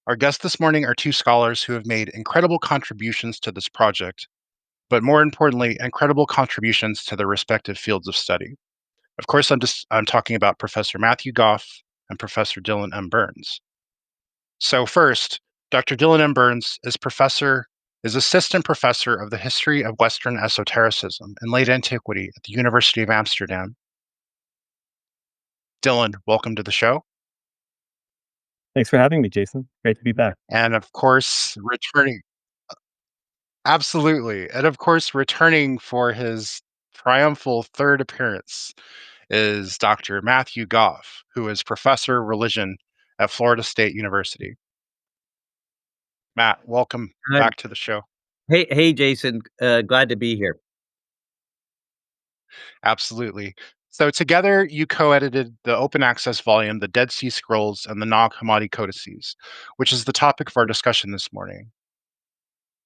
Our guests this morning are two scholars who have made incredible contributions to this project, but more importantly, incredible contributions to their respective fields of study. Of course, I'm talking about Professor Matthew Goff and Professor Dylan M. Burns. So first, Dr. Dylan M. Burns is assistant professor of the history of Western esotericism in late antiquity at the University of Amsterdam. Dylan, welcome to the show. Thanks for having me, Jason. Great to be back. And of course, returning absolutely. And of course, returning for his triumphal third appearance is Dr. Matthew Goff, who is professor of religion at Florida State University. Matt, welcome Hi. back to the show. Hey, Jason. Glad to be here. Absolutely. So together you co-edited the open access volume, The Dead Sea Scrolls and the Nag Hammadi Codices, which is the topic of our discussion this morning.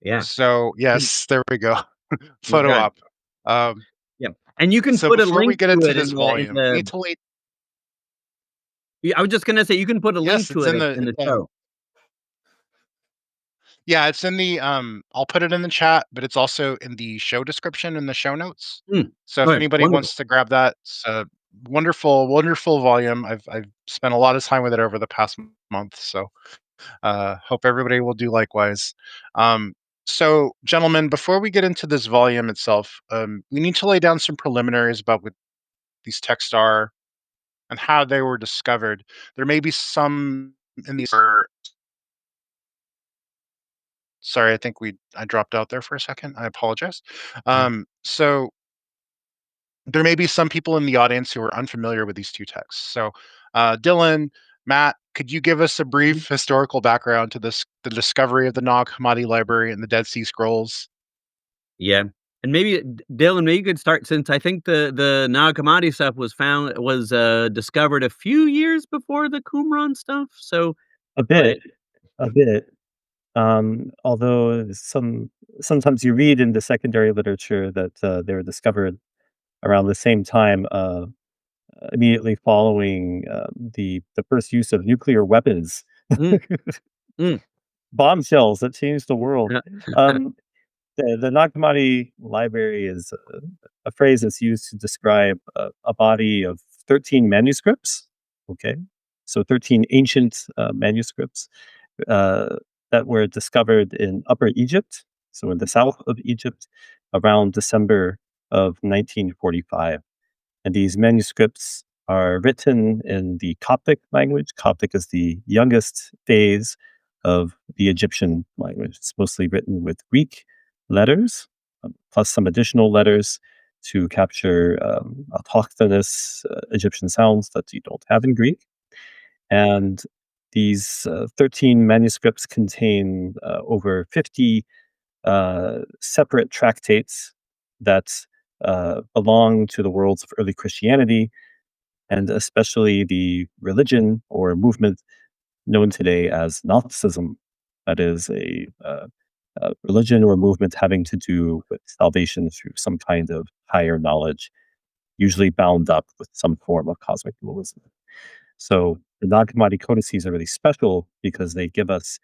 Yeah. So yes, there we go. Photo Okay. op. Um, Yeah, and you can so put a before we link get to into it this in volume, I the. need to lay. Yeah, I was just gonna say you can put a Yes, link to it's it in in the the. show. Yeah, it's in the I'll put it in the chat, but it's also in the show description in the show notes. So if Okay, anybody wonderful. wants to grab that, it's a wonderful, wonderful volume. I've spent a lot of time with it over the past month, so hope everybody will do likewise. So, gentlemen, before we get into this volume itself, we need to lay down some preliminaries about what these texts are and how they were discovered. There may be some in these. Sorry, I think I dropped out there for a second. I apologize. So there may be some people in the audience who are unfamiliar with these two texts. So, Dylan, Matt, could you give us a brief historical background to the discovery of the Nag Hammadi Library and the Dead Sea Scrolls? Yeah, and maybe Dylan, maybe you could start since I think the Nag Hammadi stuff was discovered a few years before the Qumran stuff. So A bit, a bit. Although sometimes you read in the secondary literature that they were discovered around the same time, immediately following the first use of nuclear weapons, mm, mm, bombshells that changed the world. yeah, Um, the Nag Hammadi Library is a phrase that's used to describe a body of 13 manuscripts. Okay, so 13 ancient manuscripts uh, that were discovered in Upper Egypt, so in the south of Egypt, around December of 1945. And these manuscripts are written in the Coptic language. Coptic is the youngest phase of the Egyptian language. It's mostly written with Greek letters, plus some additional letters to capture autochthonous Egyptian sounds that you don't have in Greek. And these 13 manuscripts contain over 50 separate tractates that belong to the worlds of early Christianity, and especially the religion or movement known today as Gnosticism. That is a religion or movement having to do with salvation through some kind of higher knowledge, usually bound up with some form of cosmic dualism. So the Nag Hammadi Codices are really special because they give us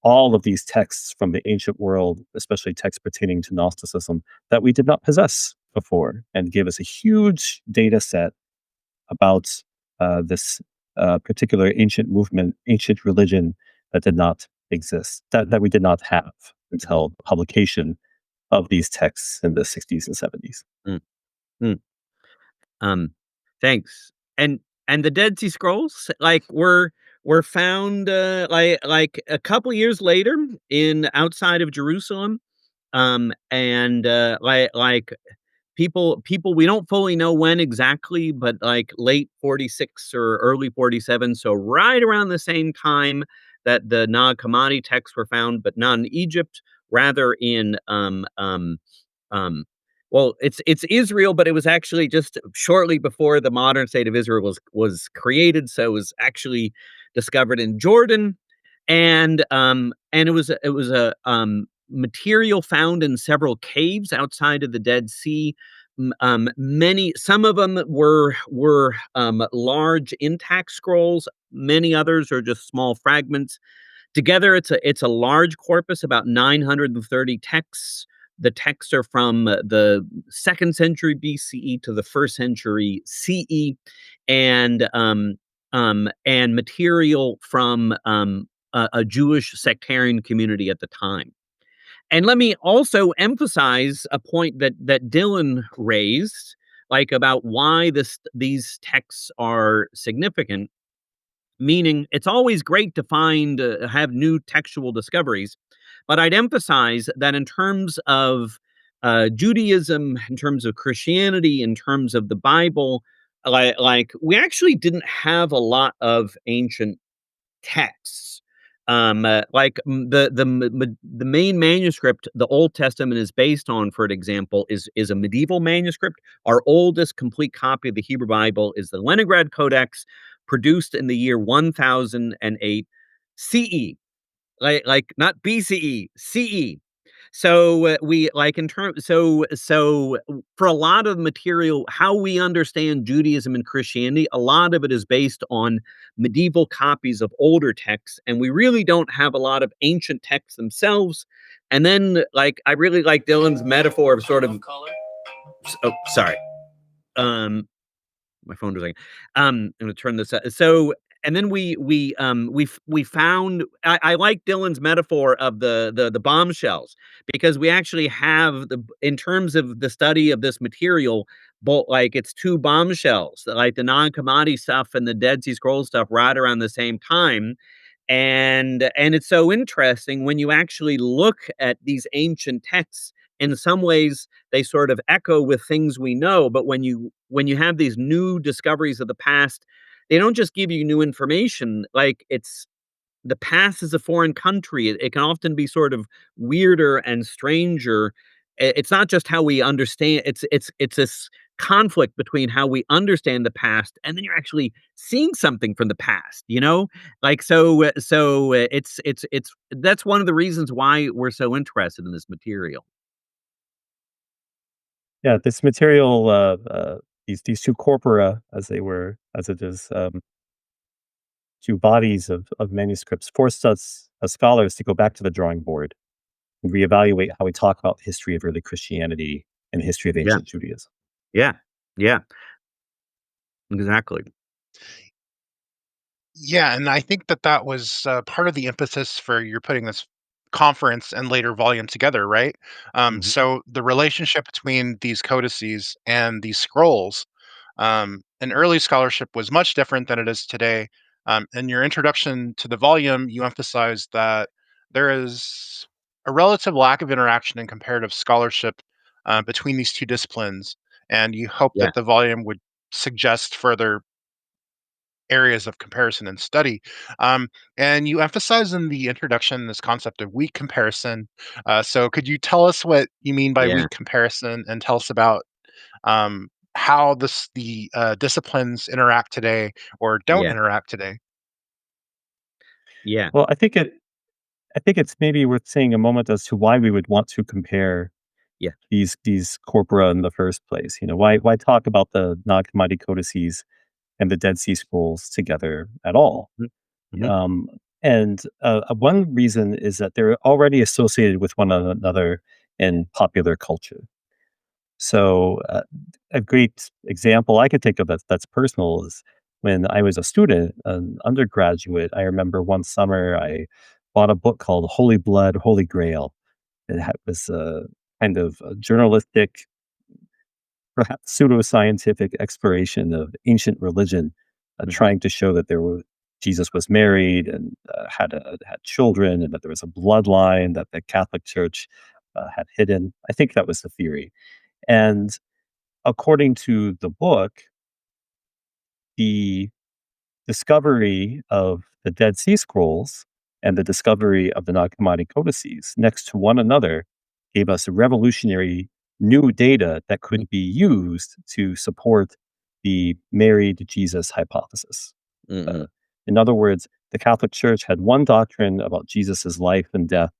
all of these texts from the ancient world, especially texts pertaining to Gnosticism, that we did not possess before, and give us a huge data set about this particular ancient movement, ancient religion that did not exist, that we did not have until publication of these texts in the 60s and 70s. mm, mm. Thanks. And the Dead Sea Scrolls were found like a couple years later in outside of Jerusalem. And like people we don't fully know when exactly, but like late 46 or early 47, so right around the same time that the Nag Hammadi texts were found, but not in Egypt, rather in um well, it's Israel, but it was actually just shortly before the modern state of Israel was created, so it was actually discovered in Jordan. And it was a material found in several caves outside of the Dead Sea. Some of them were large intact scrolls. Many others are just small fragments. Together, it's a large corpus, about 930 texts. The texts are from the 2nd century BCE to the 1st century CE, and material from a Jewish sectarian community at the time. And let me also emphasize a point that Dylan raised, like about why these texts are significant. Meaning, it's always great to have new textual discoveries, but I'd emphasize that in terms of Judaism, in terms of Christianity, in terms of the Bible, like we actually didn't have a lot of ancient texts. The main manuscript the Old Testament is based on, for example, is a medieval manuscript. Our oldest complete copy of the Hebrew Bible is the Leningrad Codex, produced in the year 1008 CE, like not BCE, CE. So we like in terms so for a lot of material, how we understand Judaism and Christianity, a lot of it is based on medieval copies of older texts, and we really don't have a lot of ancient texts themselves. And then, like, I really like Dylan's metaphor of sort of. Oh, sorry. My phone was ringing. I'm gonna turn this. And then we found. I like Dylan's metaphor of the bombshells, because we actually have in terms of the study of this material, both like it's two bombshells, like the Nag Hammadi stuff and the Dead Sea Scrolls stuff, right around the same time. And it's so interesting when you actually look at these ancient texts. In some ways, they sort of echo with things we know, but when you have these new discoveries of the past, they don't just give you new information. Like, it's the past is a foreign country. It can often be sort of weirder and stranger. It's not just how we understand. It's this conflict between how we understand the past, and then you're actually seeing something from the past. Like it's that's one of the reasons why we're so interested in this material. Yeah, this material, these two corpora, as it is, two bodies of manuscripts, forced us as scholars to go back to the drawing board and reevaluate how we talk about the history of early Christianity and the history of Yeah, ancient Judaism. yeah, yeah, exactly. Yeah, and I think that that was part of the emphasis for you're putting this conference and later volume together, right? Mhm. So the relationship between these codices and these scrolls in early scholarship was much different than it is today. In your introduction to the volume, you emphasized that there is a relative lack of interaction and comparative scholarship between these two disciplines, and you hope Yeah, that the volume would suggest further areas of comparison and study. Um, and you emphasize in the introduction this concept of weak comparison. So, could you tell us what you mean by yeah, weak comparison, and tell us about how the disciplines interact today or don't yeah, interact today? Well, I think it's maybe worth saying a moment as to why we would want to compare yeah. these corpora in the first place. Why talk about the Nag Hammadi codices and the Dead Sea Scrolls together at all? Mhm, mhm. Um, and one reason is that they're already associated with one another in popular culture. So, a great example I could think of that's personal is when I was a student, an undergraduate. I remember one summer I bought a book called Holy Blood, Holy Grail. Was a kind of a journalistic, perhaps pseudoscientific exploration of ancient religion, Mhm. trying to show that Jesus was married and had children, and that there was a bloodline that the Catholic Church had hidden. I think that was the theory. And according to the book, the discovery of the Dead Sea Scrolls and the discovery of the Nag Hammadi codices next to one another gave us revolutionary new data that could be used to support the married Jesus hypothesis. Uh, Mhm. in other words, the Catholic Church had one doctrine about Jesus' life and death,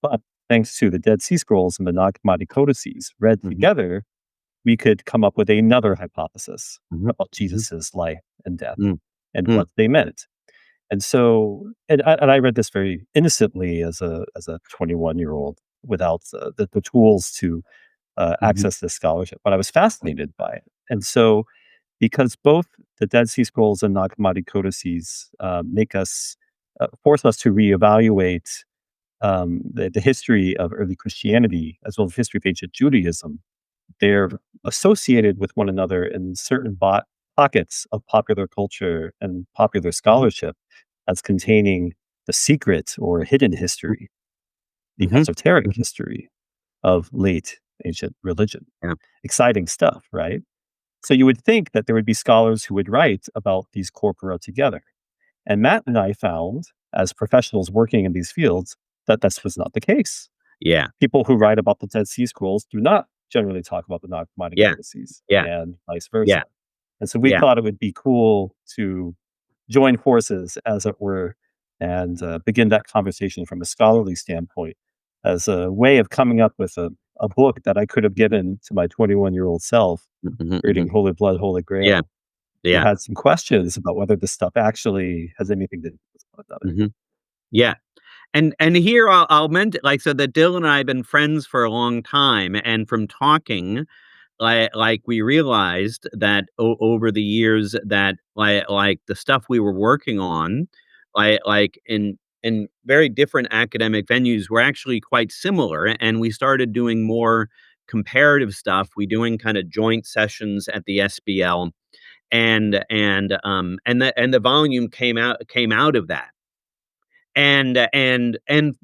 but thanks to the Dead Sea Scrolls and the Nag Hammadi codices read Mhm. together, we could come up with another hypothesis Mhm. about Mhm. Jesus' life and death Mm. and Mm. what they meant. And so, and I read this very innocently as a 21-year-old without the tools to Mhm. access this scholarship, but I was fascinated by it. And so, because both the Dead Sea Scrolls and Nag Hammadi Codices make us force us to reevaluate the history of early Christianity as well as history of ancient Judaism. They're associated with one another in certain pockets of popular culture and popular scholarship as containing the secret or hidden history, the Mhm. esoteric Mhm. history of late ancient religion. Yeah. Exciting stuff, right? So you would think that there would be scholars who would write about these corpora together. And Matt and I found, as professionals working in these fields, that this was not the case. Yeah. People who write about the Dead Sea Scrolls do not generally talk about the Nag Hammadi Yeah. Codices, Yeah. and vice versa. Yeah. And so we Yeah. thought it would be cool to join forces, as it were, and begin that conversation from a scholarly standpoint as a way of coming up with a book that I could have given to my 21-year-old self Mhm. reading Mhm. Holy Blood, Holy Yeah. Grail, who Yeah. had some questions about whether this stuff actually has anything to do with one another. Mhm. Yeah. And here I'll mention, like, so that Dylan and I have been friends for a long time, and from talking, like we realized that over the years that like the stuff we were working on, like in very different academic venues, were actually quite similar, and we started doing more comparative stuff. We doing kind of joint sessions at the SBL, and the volume came out of that. And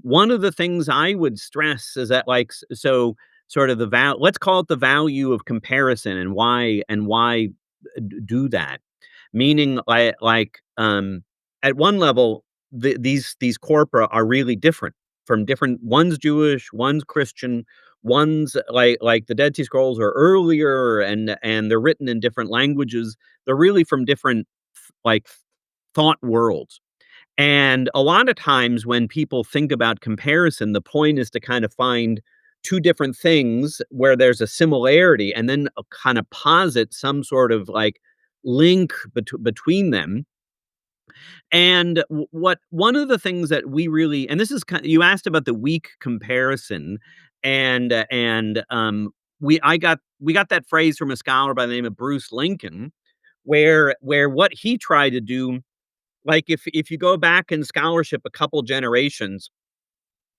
one of the things I would stress is that, like, so sort of let's call it the value of comparison, and why do that. Meaning, at one level, these corpora are really different from different. One's Jewish, one's Christian, one's like the Dead Sea Scrolls are earlier, and they're written in different languages. They're really from different, like, thought worlds. And a lot of times when people think about comparison, the point is to kind of find two different things where there's a similarity, and then kind of posit some sort of, like, link between them. And what one of the things that we really, and this is kind, you asked about the weak comparison, and we got that phrase from a scholar by the name of Bruce Lincoln, where what he tried to do, like, if you go back in scholarship a couple generations,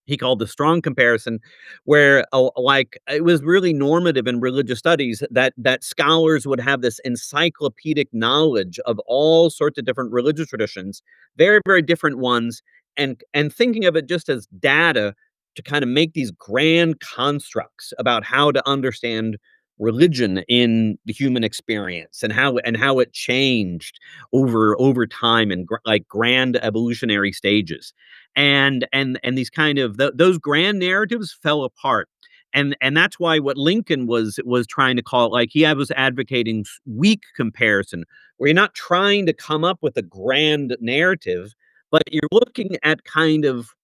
he called the strong comparison, where, like, it was really normative in religious studies that scholars would have this encyclopedic knowledge of all sorts of different religious traditions, very, very different ones, and thinking of it just as data to kind of make these grand constructs about how to understand religion in the human experience, and how it changed over time, and like grand evolutionary stages. And these kind of those grand narratives fell apart. And that's why what Lincoln was trying to call it, like, was advocating weak comparison, where you're not trying to come up with a grand narrative, but you're looking at kind of,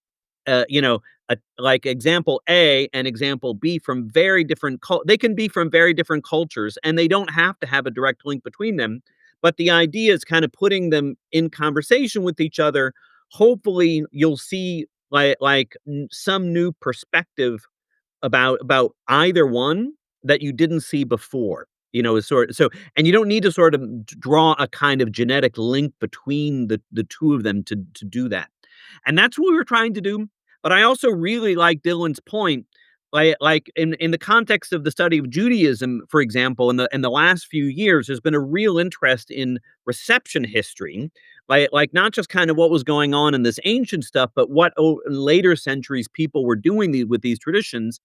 like example A and example B from very different they can be from very different cultures, and they don't have to have a direct link between them. But the idea is kind of putting them in conversation with each other. Hopefully you'll see, some new perspective about either one that you didn't see before. Is sort so, and you don't need to sort of draw a kind of genetic link between the two of them to do that. And that's what we were trying to do. But I also really like Dylan's point, like in the context of the study of Judaism, for example, in the last few years, there's been a real interest in reception history, like not just kind of what was going on in this ancient stuff, but what in later centuries people were doing with these traditions.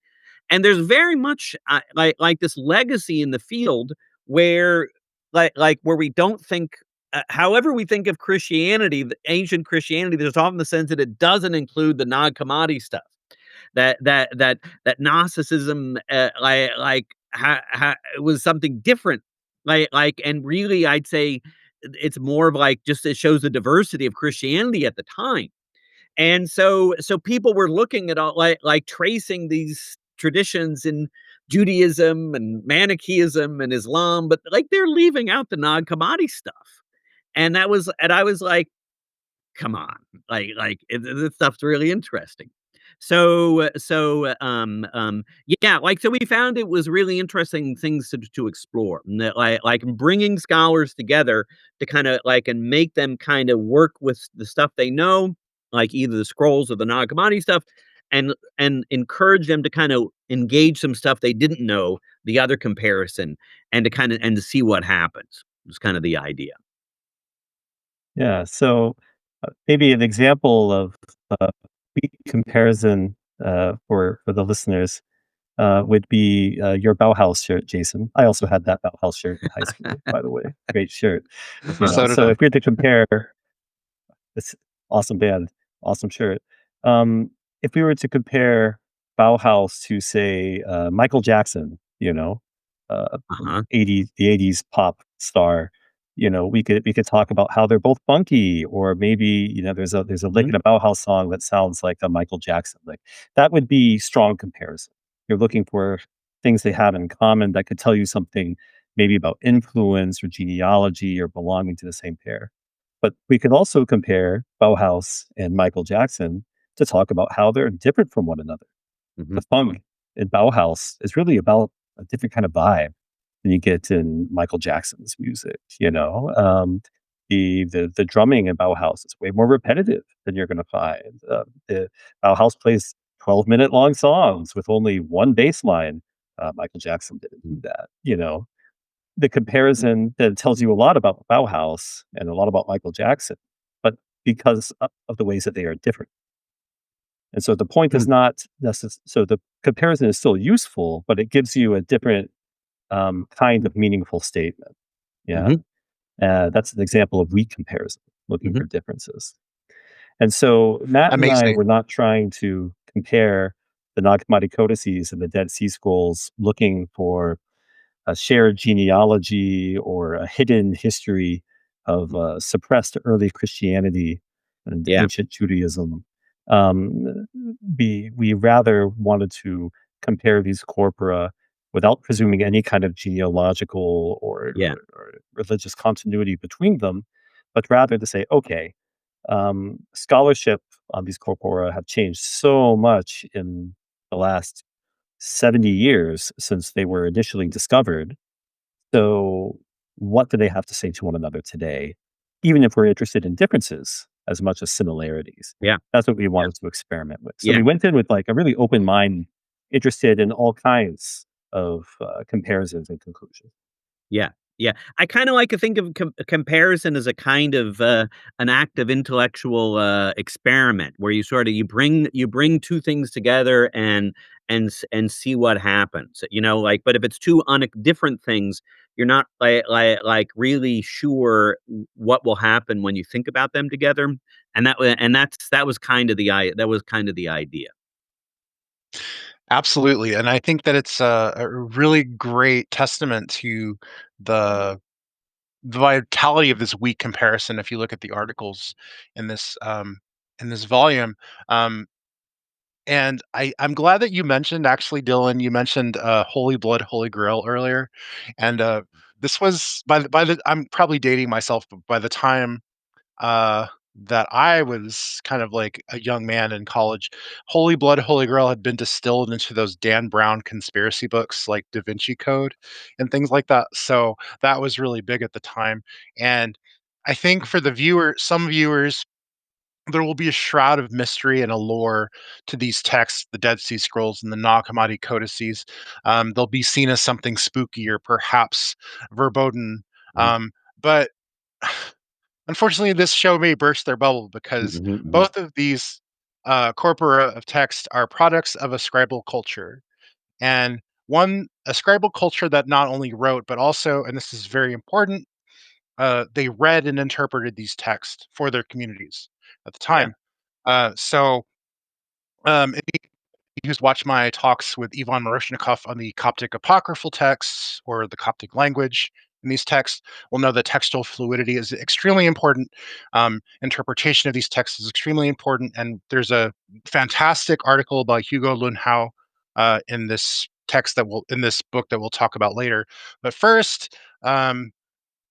And there's very much, like this legacy in the field where, where we don't think, however we think of Christianity, the ancient Christianity, there's often the sense that it doesn't include the Nag Hammadi stuff, that Gnosticism, it was something different, and really I'd say it's more of, like, just it shows the diversity of Christianity at the time. And so people were looking at all, like tracing these traditions in Judaism and Manichaeism and Islam, but, like, they're leaving out the Nag Hammadi stuff. And I was like, come on, this stuff's really interesting. Yeah, like so we found it was really interesting things to explore, and that like bringing scholars together to kind of like and make them kind of work with the stuff they know, like either the scrolls or the Nag Hammadi stuff, and encourage them to kind of engage some stuff they didn't know, the other comparison, and to kind of and to see what happens. Was kind of the idea. Yeah. So maybe an example of uh, weak comparison for the listeners would be your Bauhaus shirt, Jason. I also had that Bauhaus shirt in high school, by the way. Great shirt. So did So I. if we had to compare this awesome band, awesome shirt. If we were to compare Bauhaus to say Michael Jackson, uh, Uh-huh. 80 the 80s pop star, we could talk about how they're both funky, or maybe there's a lick Mhm. in a Bauhaus song that sounds like a Michael Jackson lick. That would be strong comparison. You're looking for things they have in common that could tell you something maybe about influence or genealogy or belonging to the same pair. But we can also compare Bauhaus and Michael Jackson to talk about how they're different from one another. The Mhm. funk in Bauhaus is really about a different kind of vibe than you get in Michael Jackson's music. The drumming in Bauhaus is way more repetitive than you're going to find. The Bauhaus plays 12-minute long songs with only one bass line. Michael Jackson didn't do that. The comparison that tells you a lot about Bauhaus and a lot about Michael Jackson, but because of the ways that they are different. And so the point is Mm. not so the comparison is still useful, but it gives you a different kind of meaningful statement. Yeah. Mhm. That's an example of weak comparison, looking Mhm. for differences. And so Matt and I Amazing. were not trying to compare the Nag Hammadi Codices and the Dead Sea Scrolls, looking for a shared genealogy or a hidden history of suppressed early Christianity and Yeah. ancient Judaism. Um, we rather wanted to compare these corpora without presuming any kind of genealogical Yeah. or religious continuity between them, but rather to say, okay, scholarship on these corpora have changed so much in the last 70 years since they were initially discovered. So, what do they have to say to one another today, even if we're interested in differences as much as similarities? Yeah. That's what we Yeah. wanted to experiment with. So, Yeah. we went in with like a really open mind, interested in all kinds of comparisons and conclusions. Yeah, yeah. I kinda like to think of comparison as a kind of, an act of intellectual, experiment where you bring 2 things together and see what happens, like, but if it's 2 different things, you're not, really sure what will happen when you think about them together, and that was kind of the idea. Absolutely, and I think that it's a really great testament to the the vitality of this weak comparison. If you look at the articles in this volume, um, and I'm glad that you mentioned, actually, Dylan. You mentioned Holy Blood, Holy Grail earlier, and this was by the I'm probably dating myself, but by the time uh, that I was kind of like a young man in college, Holy Blood, Holy Grail had been distilled into those Dan Brown conspiracy books like Da Vinci Code and things like that. So that was really big at the time. And I think for the viewer, some viewers, there will be a shroud of mystery and allure to these texts, the Dead Sea Scrolls and the Nag Hammadi Codices. They'll be seen as something spooky or perhaps verboten. Mhm. But unfortunately, this show may burst their bubble because Mhm, mhm. both of these corpora of text are products of a scribal culture. And a scribal culture that not only wrote, but also, and this is very important, they read and interpreted these texts for their communities at the Yeah, time. So if who's watched my talks with Ivan Miroshnikov on the Coptic apocryphal texts or the Coptic language in these texts will know that textual fluidity is extremely important. Interpretation of these texts is extremely important. And there's a fantastic article about Hugo Lundhaug in this book that we'll talk about later. But first, um,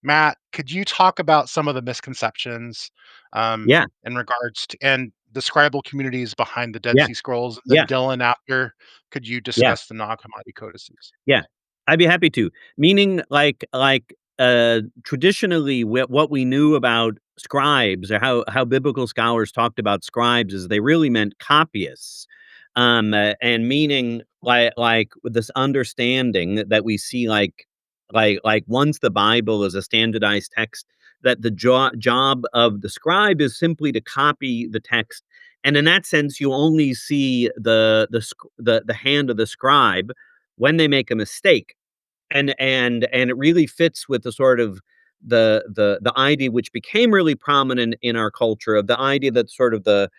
Matt, could you talk about some of the misconceptions Yeah, in regards to and the scribal communities behind the Dead yeah, Sea Scrolls? And then yeah, Dylan, after, could you yeah. discuss the Nag Hammadi codices? Yeah, I'd be happy to. Meaning, traditionally, what we knew about scribes, or how biblical scholars talked about scribes, is they really meant copyists, and meaning with this understanding that we see, once the Bible is a standardized text, that the job of the scribe is simply to copy the text, and in that sense, you only see the hand of the scribe when they make a mistake, and it really fits with the sort of the idea which became really prominent in our culture, of the idea that sort of the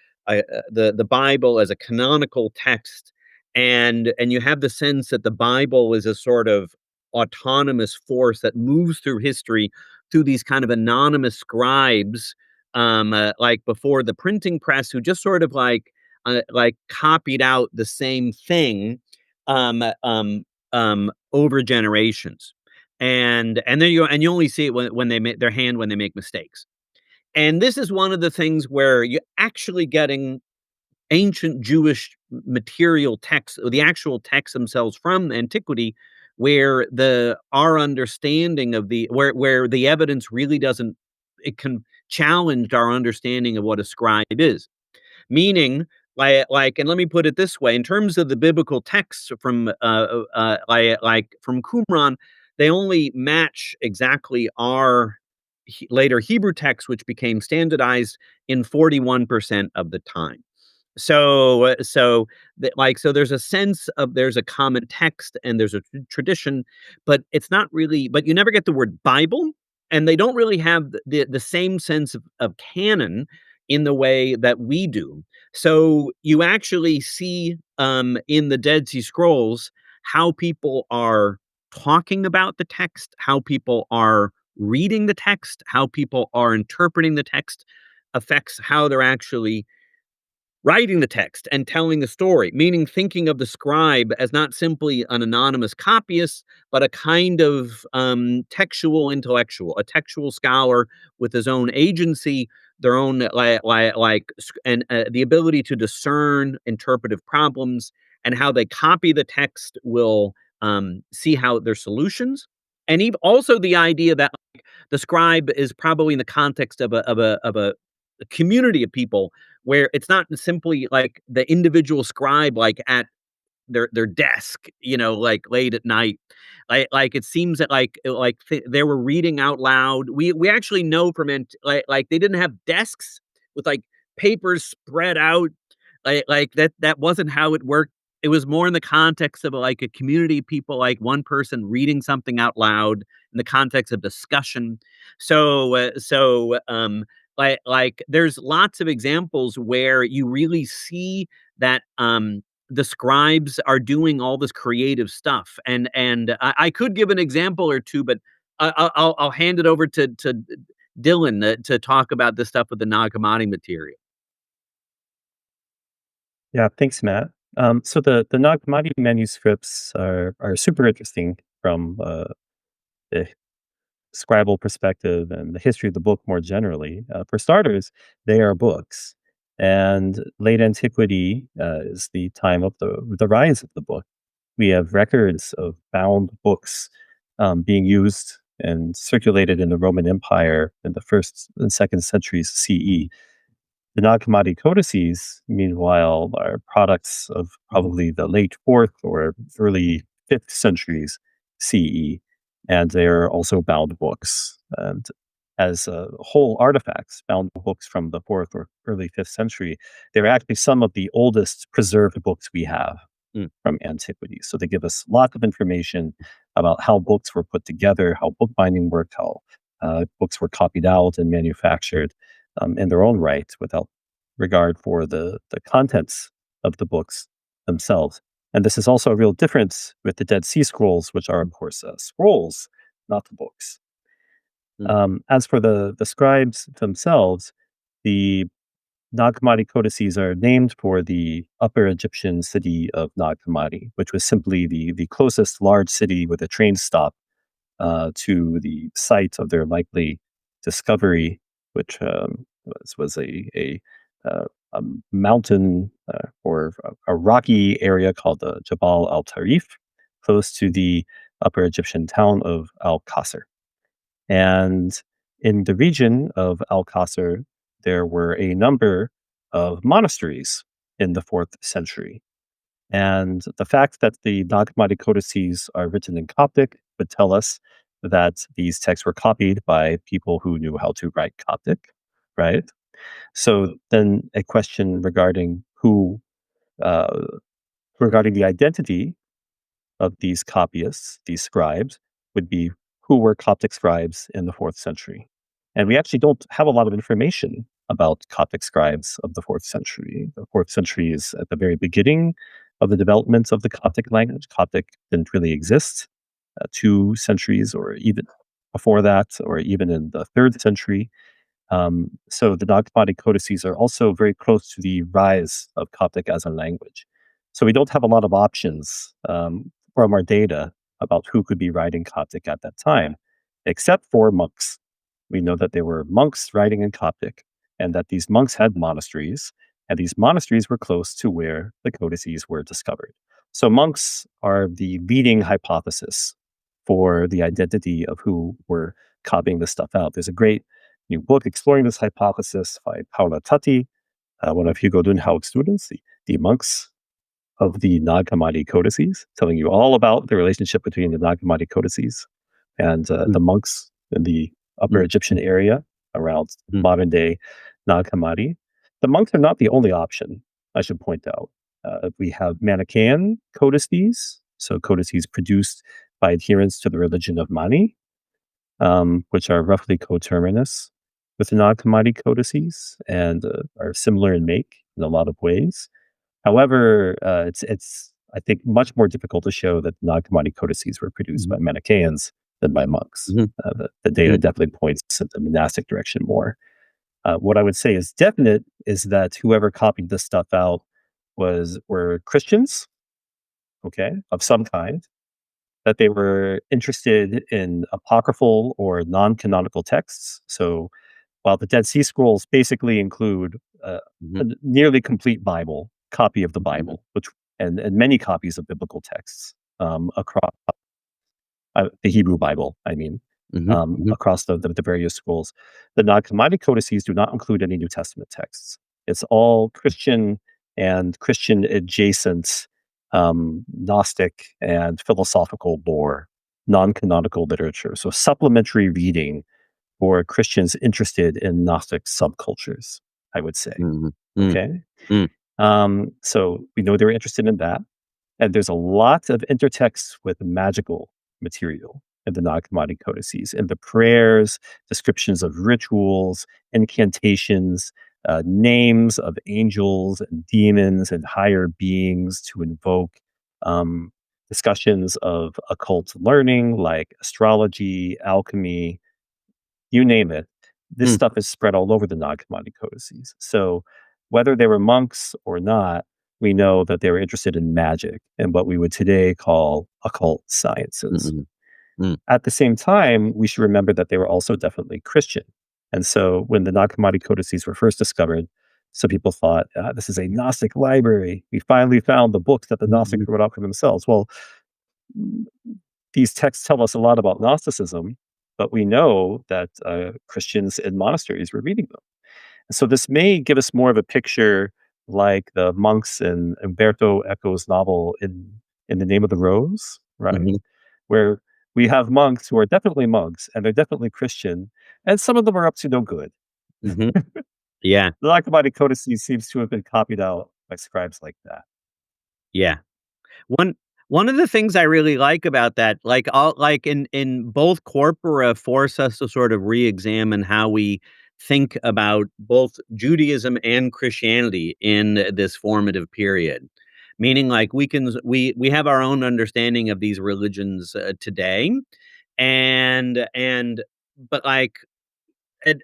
Bible as a canonical text, and you have the sense that the Bible is a sort of autonomous force that moves through history through these kind of anonymous scribes, like before the printing press, who just sort of copied out the same thing, um, um, over generations. And then you only see it when they make their hand when they make mistakes. And this is one of the things where you're actually getting ancient Jewish material texts, or the actual texts themselves from antiquity, where the our understanding of the where the evidence really doesn't, it can challenge our understanding of what a scribe is. Meaning, and let me put it this way: in terms of the biblical texts from from Qumran, they only match exactly our later Hebrew text, which became standardized in 41% of the time. So there's a sense of, there's a common text and there's a tradition, but it's not really. But you never get the word Bible, and they don't really have the same sense of canon in the way that we do. So you actually see, in the Dead Sea Scrolls, how people are talking about the text, how people are reading the text, how people are interpreting the text, affects how they're actually writing the text and telling the story, meaning thinking of the scribe as not simply an anonymous copyist, but a kind of textual intellectual, a textual scholar with his own agency, their own and the ability to discern interpretive problems, and how they copy the text will see how their solutions, and even also the idea that the scribe is probably in the context of a community of people, where it's not simply like the individual scribe, like at their desk, like late at night. It seems that they were reading out loud. We actually know from they didn't have desks with papers spread out. That wasn't how it worked. It was more in the context of a community of people, like one person reading something out loud in the context of discussion. There's lots of examples where you really see that the scribes are doing all this creative stuff, and I could give an example or two, but I'll hand it over to Dylan to talk about this stuff with the Nag Hammadi material. Yeah, thanks, Matt. So the Nag Hammadi manuscripts are super interesting from the scribal perspective and the history of the book more generally. For starters, they are books, and late antiquity is the time of the rise of the book. We have records of bound books being used and circulated in the Roman Empire in the first and second centuries CE. The Nag Hammadi codices, meanwhile, are products of probably the late 4th or early 5th centuries CE, and they're also bound books. And as whole artifacts, bound books from the 4th or early 5th century, they're actually some of the oldest preserved books we have Mm. from antiquity. So they give us lots of information about how books were put together, how bookbinding worked, how books were copied out and manufactured in their own right, without regard for the contents of the books themselves. And this is also a real difference with the Dead Sea Scrolls, which are, of course, scrolls, not the books. As for the scribes themselves, the Nag Hammadi codices are named for the Upper Egyptian city of Nag Hammadi, which was simply the closest large city with a train stop to the site of their likely discovery, which was a mountain or a rocky area called the Jabal al-Tarif, close to the Upper Egyptian town of Al-Qasr. And in the region of Al-Qasr, there were a number of monasteries in the 4th century. And the fact that the Nag Hammadi codices are written in Coptic would tell us that these texts were copied by people who knew how to write Coptic, right? So then a question regarding uh, regarding the identity of these copyists, these scribes, would be who were Coptic scribes in the 4th century. And we actually don't have a lot of information about Coptic scribes of the 4th century. The 4th century is at the very beginning of the development of the Coptic language. Coptic didn't really exist 2 centuries or even before that, or even in the 3rd century. So the Nag Hammadi codices are also very close to the rise of Coptic as a language. So we don't have a lot of options from our data about who could be writing Coptic at that time, except for monks. We know that there were monks writing in Coptic, and that these monks had monasteries, and these monasteries were close to where the codices were discovered. So monks are the leading hypothesis for the identity of who were copying this stuff out. There's a great new book exploring this hypothesis by Paola Tatti, one of Hugo Lundhaug's students, the monks of the Nag Hammadi codices, telling you all about the relationship between the Nag Hammadi codices and the monks in the Upper Egyptian area around modern day Nag Hammadi. The monks are not the only option, I should point out. We have Manichaean codices, so codices produced by adherents to the religion of Mani, which are roughly coterminous with the Nag Hammadi codices and are similar in make in a lot of ways. However, it's I think much more difficult to show that the Nag Hammadi codices were produced by Manichaeans than by monks. The data definitely points in the monastic direction more. What I would say is definite is that whoever copied this stuff out were Christians, okay, of some kind, that they were interested in apocryphal or non-canonical texts. So while the Dead Sea Scrolls basically include a nearly complete Bible, copy of the Bible, which and many copies of biblical texts across the Hebrew Bible, I mean, across the various schools. The Nag Hammadi codices do not include any New Testament texts. It's all Christian and Christian adjacent Gnostic and philosophical lore, non-canonical literature. So supplementary reading for Christians interested in Gnostic subcultures, I would say. Okay. So we know they were interested in that. And there's a lot of intertext with magical material in the Nag Hammadi codices, and the prayers, descriptions of rituals, incantations, names of angels and demons and higher beings to invoke, discussions of occult learning like astrology, alchemy, you name it. This stuff is spread all over the Nag Hammadi codices. So whether they were monks or not, we know that they were interested in magic and what we would today call occult sciences. At the same time, we should remember that they were also definitely Christian. And so when the Nag Hammadi codices were first discovered, some people thought, this is a Gnostic library. We finally found the books that the Gnostics wrote out for themselves. Well, these texts tell us a lot about Gnosticism, but we know that Christians in monasteries were reading them. And so this may give us more of a picture like the monks in Umberto Eco's novel in The Name of the Rose, right? Where we have monks who are definitely monks and they're definitely Christian, and some of them are up to no good. Yeah. The Nag Hammadi codices seems to have been copied out by scribes like that. Yeah. One of the things I really like about that, like in both corpora force us to sort of re-examine how we think about both Judaism and Christianity in this formative period. Meaning like we have our own understanding of these religions today, and but like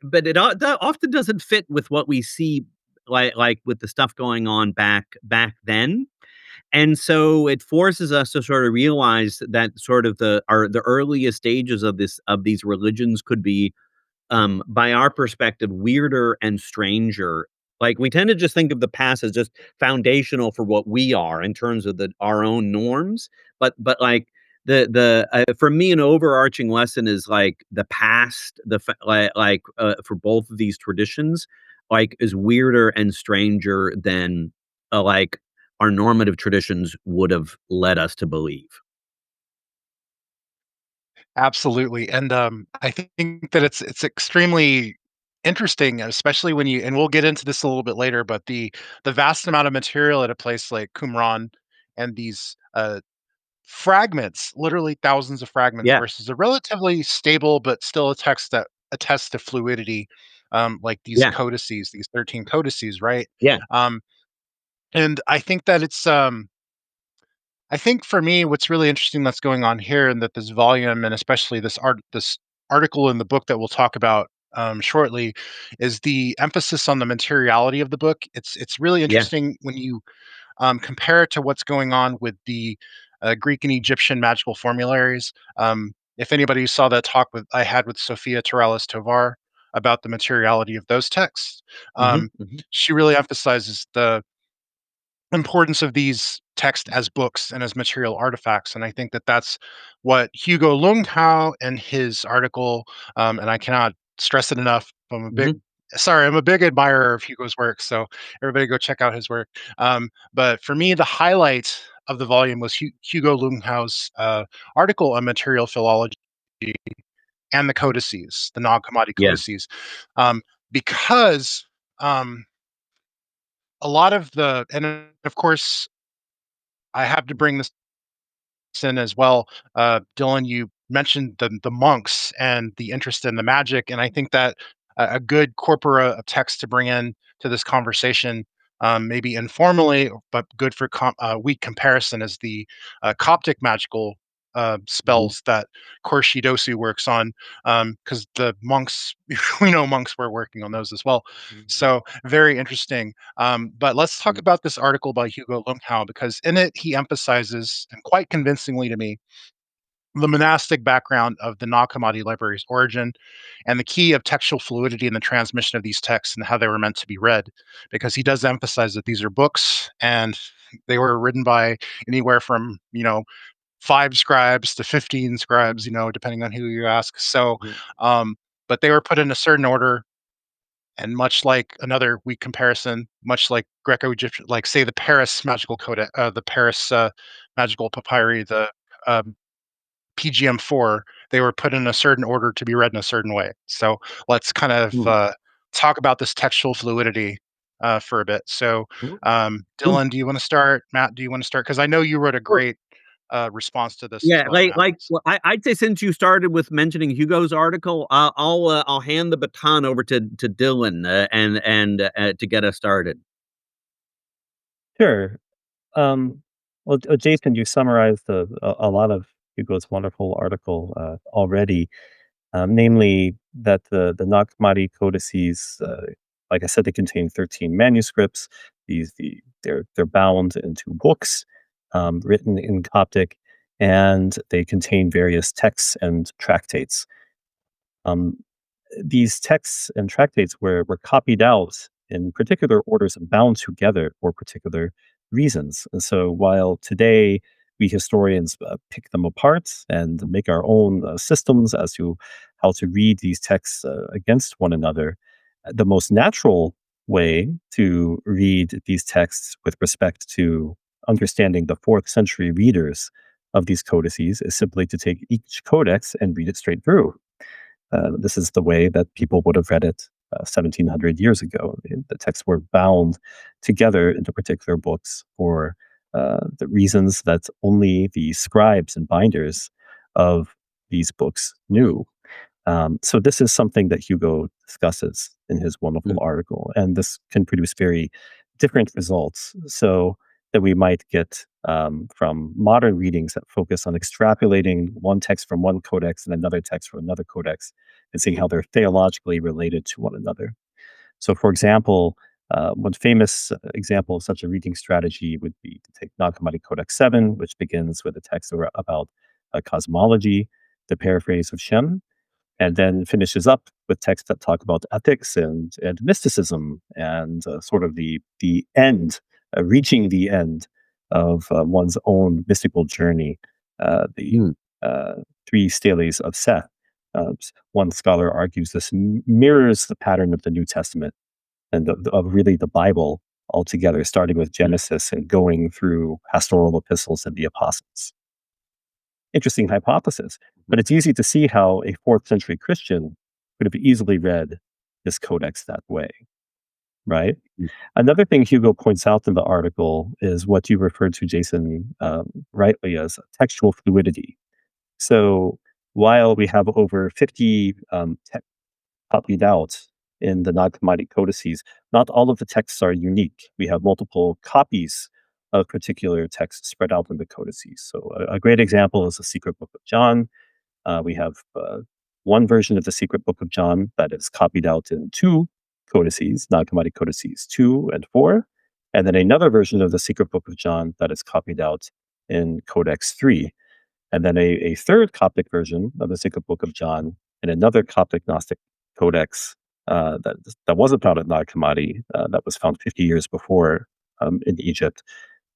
but it that often doesn't fit with what we see like with the stuff going on back then. And so it forces us to sort of realize that sort of the earliest stages of these religions could be, by our perspective, weirder and stranger. Like, we tend to just think of the past as just foundational for what we are in terms of our own norms, but like for me, an overarching lesson is like the past, for both of these traditions, like, is weirder and stranger than like our normative traditions would have led us to believe. Absolutely, and, I think that it's extremely interesting, especially when you and we'll get into this a little bit later, but the vast amount of material at a place like Qumran and these, fragments, literally thousands of fragments Yeah, versus a relatively stable but still a text that attests to fluidity, like these yeah, codices, these 13 codices, right? yeah, Um, and I think that I think for me, what's really interesting that's going on here, and that this volume, and especially this article in the book that we'll talk about shortly, is the emphasis on the materiality of the book. It's really yeah, interesting when you compare it to what's going on with the Greek and Egyptian magical formularies. If anybody saw that talk I had with Sophia Torales Tovar about the materiality of those texts, hmm, um, hmm, she really emphasizes the importance of these texts as books and as material artifacts. And I think that that's what Hugo Lundhaug and his article, and I cannot stress it enough. hmm, I'm a big admirer of Hugo's work. So everybody go check out his work. But for me, the highlight of the volume was Hugo Lundhaug's article on material philology and the codices, the Nag Hammadi yeah, codices, because a lot of and of course, I have to bring this in as well. Dylan, you mentioned the monks and the interest in the magic, and I think that a good corpora of text to bring in to this conversation, maybe informally, but good for weak comparison, is the Coptic magical hmm, spells that Dosu works on, because the monks, we know monks were working on those as well. So very interesting. But let's talk about this article by Hugo Lundhaug, because in it he emphasizes, and quite convincingly to me, the monastic background of the Nag Hammadi library's origin and the key of textual fluidity in the transmission of these texts and how they were meant to be read. Because he does emphasize that these are books and they were written by anywhere from, 5 scribes to 15 scribes, depending on who you ask. So, hmm, um, but they were put in a certain order, and much like another weak comparison, much like Greco-Egyptian, like say the Paris magical codex, the Paris magical papyri, the PGM4, they were put in a certain order to be read in a certain way. So let's kind of hmm, talk about this textual fluidity for a bit. So, hmm, hmm. Dylan, do you want to start? Matt, do you want to start? Because I know you wrote a Well, great response to this as yeah, well, Matt. well, I'd say, since you started with mentioning Hugo's article, I'll hand the baton over to Dylan, and to get us started. Sure. Well, Jason, you summarized a lot of Hugo's wonderful article already, namely that the Nag Hammadi codices, like I said, they contain 13 manuscripts. They're bound into books written in Coptic, and they contain various texts and tractates. Um, these texts and tractates were copied out in particular orders and bound together for particular reasons. And so while today we historians pick them apart and make our own systems as to how to read these texts against one another, the most natural way to read these texts with respect to understanding the fourth century readers of these codices is simply to take each codex and read it straight through. This is the way that people would have read it 1700 years ago. The texts were bound together into particular books for the reasons that only the scribes and binders of these books knew. So this is something that Hugo discusses in his wonderful Mm, article, and this can produce very different results. So that we might get from modern readings that focus on extrapolating one text from one codex and another text from another codex and seeing how they're theologically related to one another. So, for example, One famous example of such a reading strategy would be to take Nag Hammadi Codex 7, which begins with a text about cosmology, the paraphrase of Shem, and then finishes up with texts that talk about ethics and mysticism and sort of the end, reaching the end of one's own mystical journey, the three steles of Seth. One scholar argues this mirrors the pattern of the New Testament and of really the Bible altogether, starting with Genesis and going through pastoral epistles and the apostles. Interesting hypothesis, but it's easy to see how a 4th century Christian could have easily read this codex that way, right? Another thing Hugo points out in the article is what you referred to, Jason, rightly as textual fluidity. So while we have over 50 texts copied out in the Nag Hammadi Codices, not all of the texts are unique. We have multiple copies of particular texts spread out in the Codices. So a great example is the Secret Book of John. We have one version of the Secret Book of John that is copied out in 2 codices, Nag Hammadi Codices 2 and 4, and then another version of the Secret Book of John that is copied out in Codex 3, and then a third Coptic version of the Secret Book of John in another Coptic Gnostic Codex that wasn't found at Nag Hammadi, that was found 50 years before in Egypt,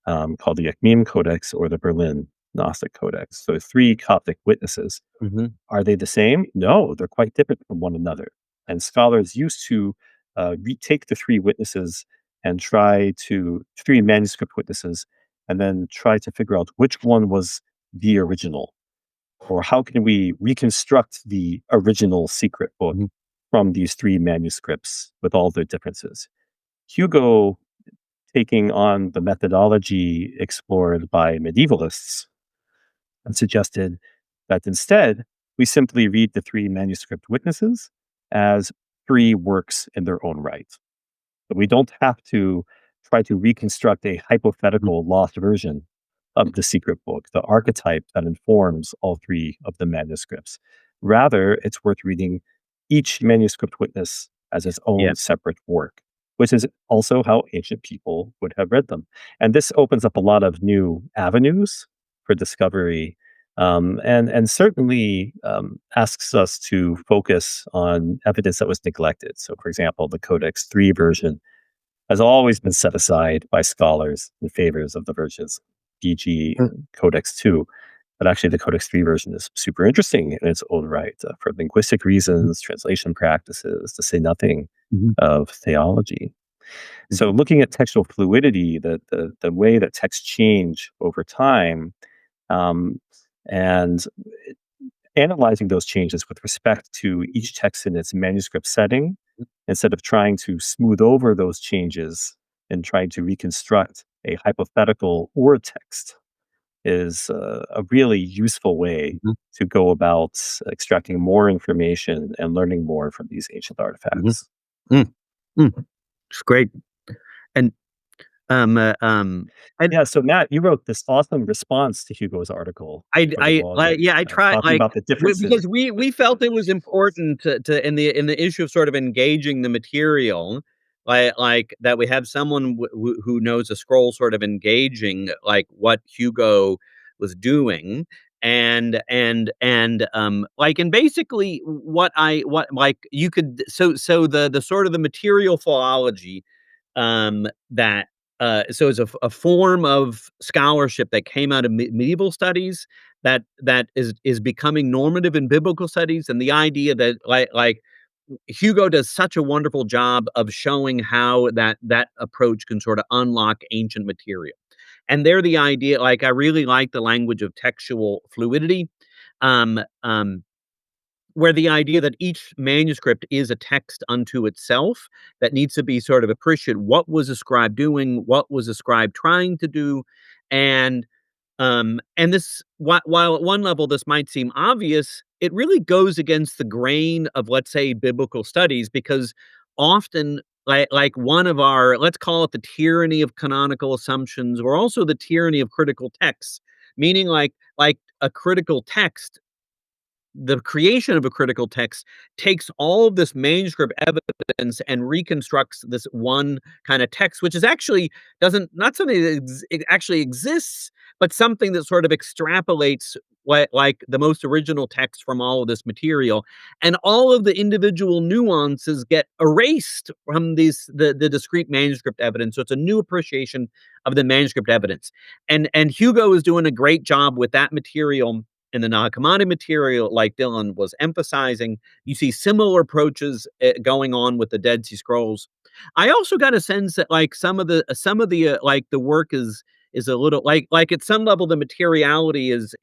called the Echmeme Codex or the Berlin Gnostic Codex. So 3 Coptic witnesses. Are they the same? No, they're quite different from one another. And scholars used to retake the 3 witnesses and 3 manuscript witnesses, and then try to figure out which one was the original, or how can we reconstruct the original secret book from these 3 manuscripts with all their differences. Hugo, taking on the methodology explored by medievalists, and suggested that instead we simply read the 3 manuscript witnesses as 3 works in their own right. But we don't have to try to reconstruct a hypothetical lost version of the secret book, the archetype that informs all 3 of the manuscripts. Rather, it's worth reading each manuscript witness as its own separate work, which is also how ancient people would have read them. And this opens up a lot of new avenues for discovery, and certainly asks us to focus on evidence that was neglected. So, for example, the Codex 3 version has always been set aside by scholars in favors of the versions e.g. Codex 2. But actually, the Codex 3 version is super interesting in its own right for linguistic reasons, translation practices, to say nothing of theology. So looking at textual fluidity, the way that texts change over time, and analyzing those changes with respect to each text in its manuscript setting, instead of trying to smooth over those changes and trying to reconstruct a hypothetical or text, is a really useful way to go about extracting more information and learning more from these ancient artifacts. It's great. And so Matt, you wrote this awesome response to Hugo's article. I tried, talking about the differences because we felt it was important to in the issue of sort of engaging the material, like that we have someone who knows a scroll sort of engaging like what Hugo was doing, and basically what like you could so the sort of the material philology that so it's a form of scholarship that came out of medieval studies that is becoming normative in biblical studies, and the idea that like Hugo does such a wonderful job of showing how that approach can sort of unlock ancient material. And there the idea, like I really like the language of textual fluidity, um, um, where the idea that each manuscript is a text unto itself that needs to be sort of appreciated. What was a scribe doing? What was a scribe trying to do? And this, while at one level this might seem obvious, it really goes against the grain of, let's say, biblical studies, because often, like one of our, let's call it the tyranny of canonical assumptions, or also the tyranny of critical texts, meaning like a critical text the creation of a critical text takes all of this manuscript evidence and reconstructs this one kind of text, which is actually doesn't not something that it actually exists, but something that sort of extrapolates like the most original text from all of this material, and all of the individual nuances get erased from the discrete manuscript evidence. So it's a new appreciation of the manuscript evidence, and Hugo is doing a great job with that material. In the Nag Hammadi material, like Dylan was emphasizing, you see similar approaches going on with the Dead Sea Scrolls. I also got a sense that like some of the like the work is a little like at some level the materiality is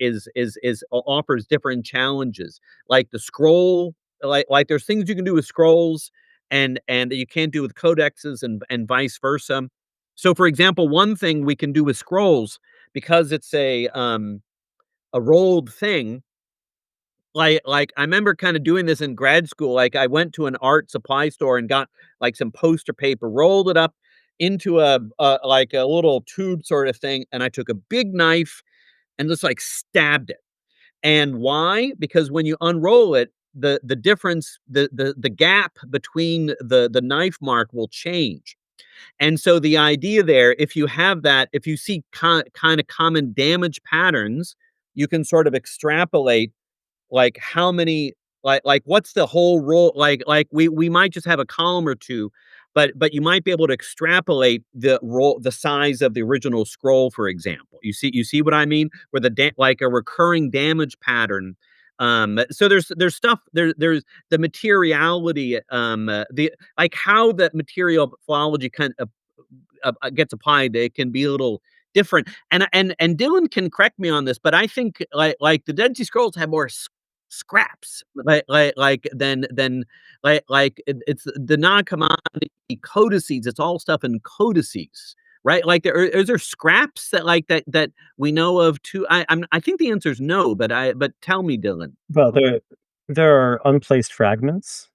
offers different challenges. Like the scroll, like there's things you can do with scrolls and that you can't do with codexes and vice versa. So for example, one thing we can do with scrolls, because it's a rolled thing, like I remember kind of doing this in grad school. Like I went to an art supply store and got like some poster paper, rolled it up into a like a little tube sort of thing, and I took a big knife and just like stabbed it. And why? Because when you unroll it, the difference, the gap between the knife mark will change. And so the idea there, if you have that, if you see kind of common damage patterns, you can sort of extrapolate like how many like what's the whole roll, like we might just have a column or two, but you might be able to extrapolate the size of the original scroll, for example. You see what I mean, where like a recurring damage pattern. So there's stuff there's the materiality, the like how that material philology kind of gets applied. It can be a little different, and Dylan can correct me on this, but I think like the Dead Sea Scrolls have more scraps like than it's the non-commodity codices. It's all stuff in codices, right? Like is there scraps that we know of too? I think the answer is no, but tell me, Dylan. Well, there are unplaced fragments,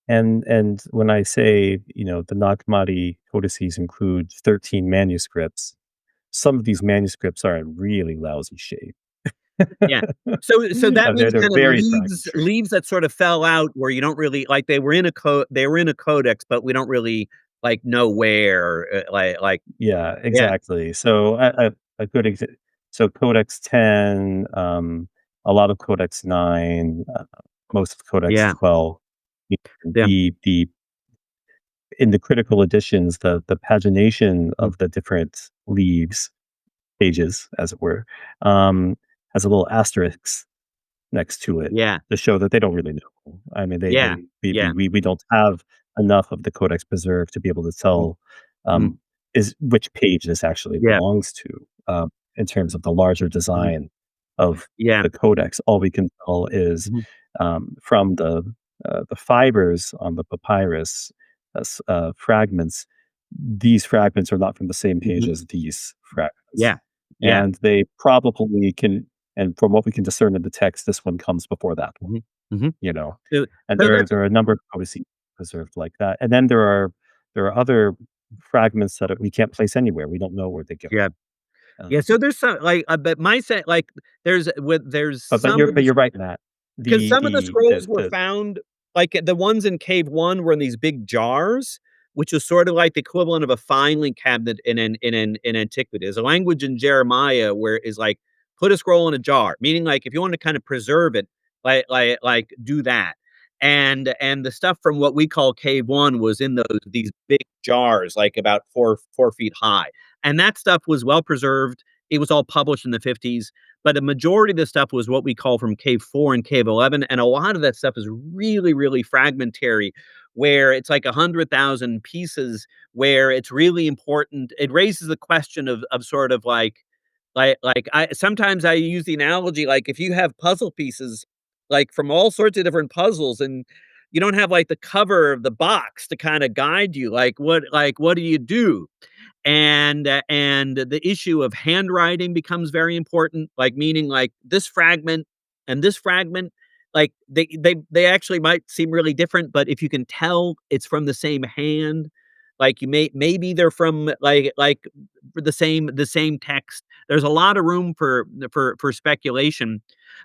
and when I say, the Nag Hammadi codices include 13 manuscripts, some of these manuscripts are in really lousy shape. Yeah. So that They're means kind of very fragmentary. leaves that sort of fell out where you don't really like they were in a codex, but we don't really like know where like Yeah, yeah. exactly. So a good so Codex 10, a lot of Codex 9, most of Codex Yeah. 12. Yeah. The in the critical editions, the pagination Mm. of the different leaves, pages, as it were, um, has a little asterisk next to it Yeah. to show that they don't really know. I mean, Yeah. they Yeah. we don't have enough of the Codex preserved to be able to Mm. tell, Mhm. um, is which page this actually Yeah. belongs to, in terms of the larger Mhm. design of Yeah. the Codex. All we can tell is, Mhm. from the fibers on the papyrus, fragments. These fragments are not from the same page Mhm. as these fragments, Yeah. Yeah. and they probably can. And from what we can discern in the text, this one comes before that one, Mhm. Mhm. you know? So And so there that's there are a number of codices preserved like that. And then there are other fragments that we can't place anywhere. We don't know where they go. yeah. Yeah, Um, so there's some but my set like there's but some you're right, Matt. 'Cause The some of the the scrolls the were the found like, the ones in cave 1 were in these big jars, which is sort of like the equivalent of a filing cabinet in antiquity. There's a language in Jeremiah where is like, "Put a scroll in a jar," meaning, like, if you want to kind of preserve it, do that. And the stuff from what we call cave 1 was in these big jars, like, about 4 feet high, and that stuff was well preserved. It was all published in the '50s, but a majority of the stuff was what we call from cave 4 and cave 11, and a lot of that stuff is really, really fragmentary, where it's like 100,000 pieces, where it's really important. It raises the question of sort of like I sometimes I use the analogy, like, if you have puzzle pieces, like, from all sorts of different puzzles, and you don't have, like, the cover of the box to kinda guide you, what do you do? And the issue of handwriting becomes very important, like, meaning, like, this fragment and this fragment, like, they actually might seem really different, but if you can tell it's from the same hand, like maybe they're from like the same text. There's a lot of room for speculation,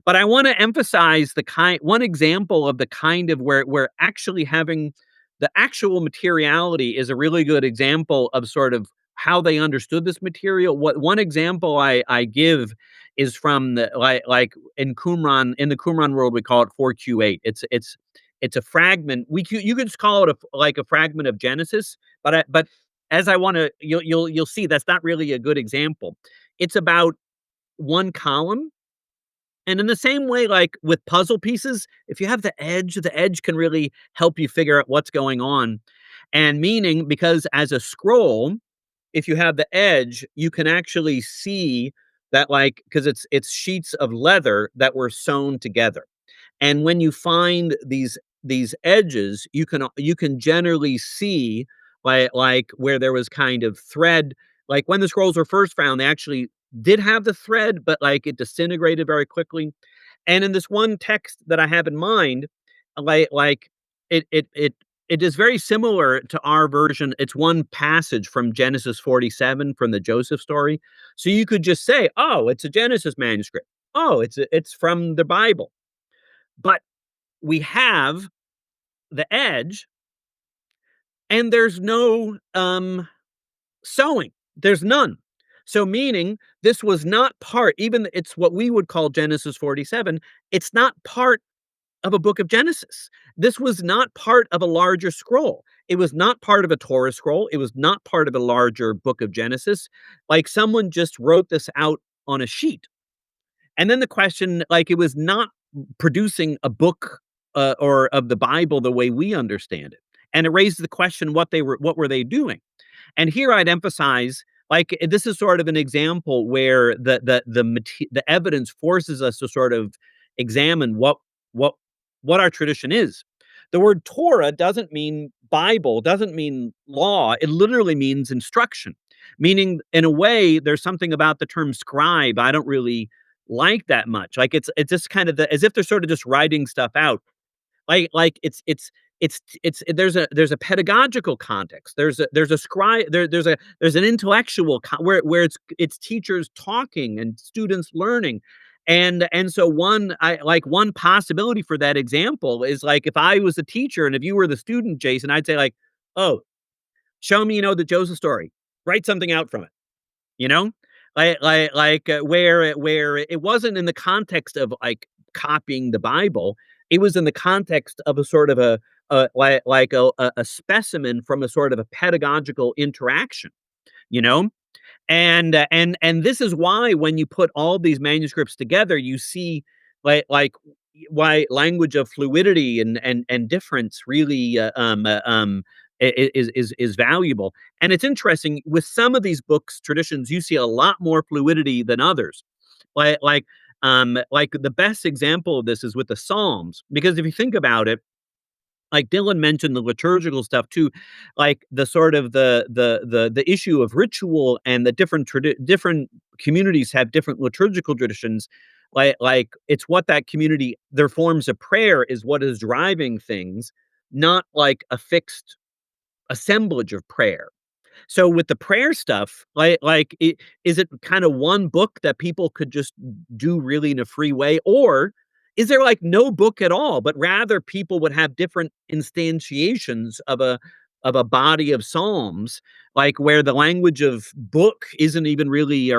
but I want to emphasize one example of the kind of where actually having the actual materiality is a really good example of sort of how they understood this material. What one example I give is from the like in the Qumran world we call it 4Q8. It's a fragment. You could just call it like a fragment of Genesis, but as I want to you'll see that's not really a good example. It's about one column, and in the same way, like with puzzle pieces, if you have the edge can really help you figure out what's going on. And meaning, because as a scroll, if you have the edge, you can actually see that, like, because it's sheets of leather that were sewn together. And when you find these edges, you can generally see like where there was kind of thread. Like when the scrolls were first found, they actually did have the thread, but like it disintegrated very quickly. And in this one text that I have in mind, like it it it it is very similar to our version. It's one passage from Genesis 47 from the Joseph story. So you could just say, "Oh, it's a Genesis manuscript. Oh, it's from the Bible." But we have the edge, and there's no sewing. There's none. So meaning this was not part, even it's what we would call Genesis 47. It's not part of a book of Genesis. This was not part of a larger scroll. It was not part of a Torah scroll. It was not part of a larger book of Genesis. Like someone just wrote this out on a sheet. And then the question, like, it was not producing a book or of the Bible the way we understand it. And it raised the question, what were they doing? And here I'd emphasize, like, this is sort of an example where the evidence forces us to sort of examine what what our tradition is. The word Torah doesn't mean Bible, doesn't mean law. It literally means instruction. Meaning, in a way, there's something about the term scribe I don't really like that much. Like it's just kind of as if they're sort of just writing stuff out. Like there's a pedagogical context. There's a scribe there's an intellectual where it's teachers talking and students learning. And so one possibility for that example is like if I was a teacher and if you were the student, Jason, I'd say like, "Oh, show me, the Joseph story. Write something out from it." You know? Where it wasn't in the context of, like, copying the Bible, it was in the context of a sort of a specimen from a sort of a pedagogical interaction, you know? And this is why when you put all these manuscripts together, you see like why language of fluidity and difference really is valuable. And it's interesting with some of these books traditions, you see a lot more fluidity than others. Like the best example of this is with the Psalms, because if you think about it, like Dylan mentioned the liturgical stuff too, like the sort of the issue of ritual and the different communities have different liturgical traditions. Like it's what that community, their forms of prayer is what is driving things, not like a fixed assemblage of prayer. So with the prayer stuff, is it kind of one book that people could just do really in a free way, or is there like no book at all, but rather people would have different instantiations of a body of psalms, like where the language of book isn't even really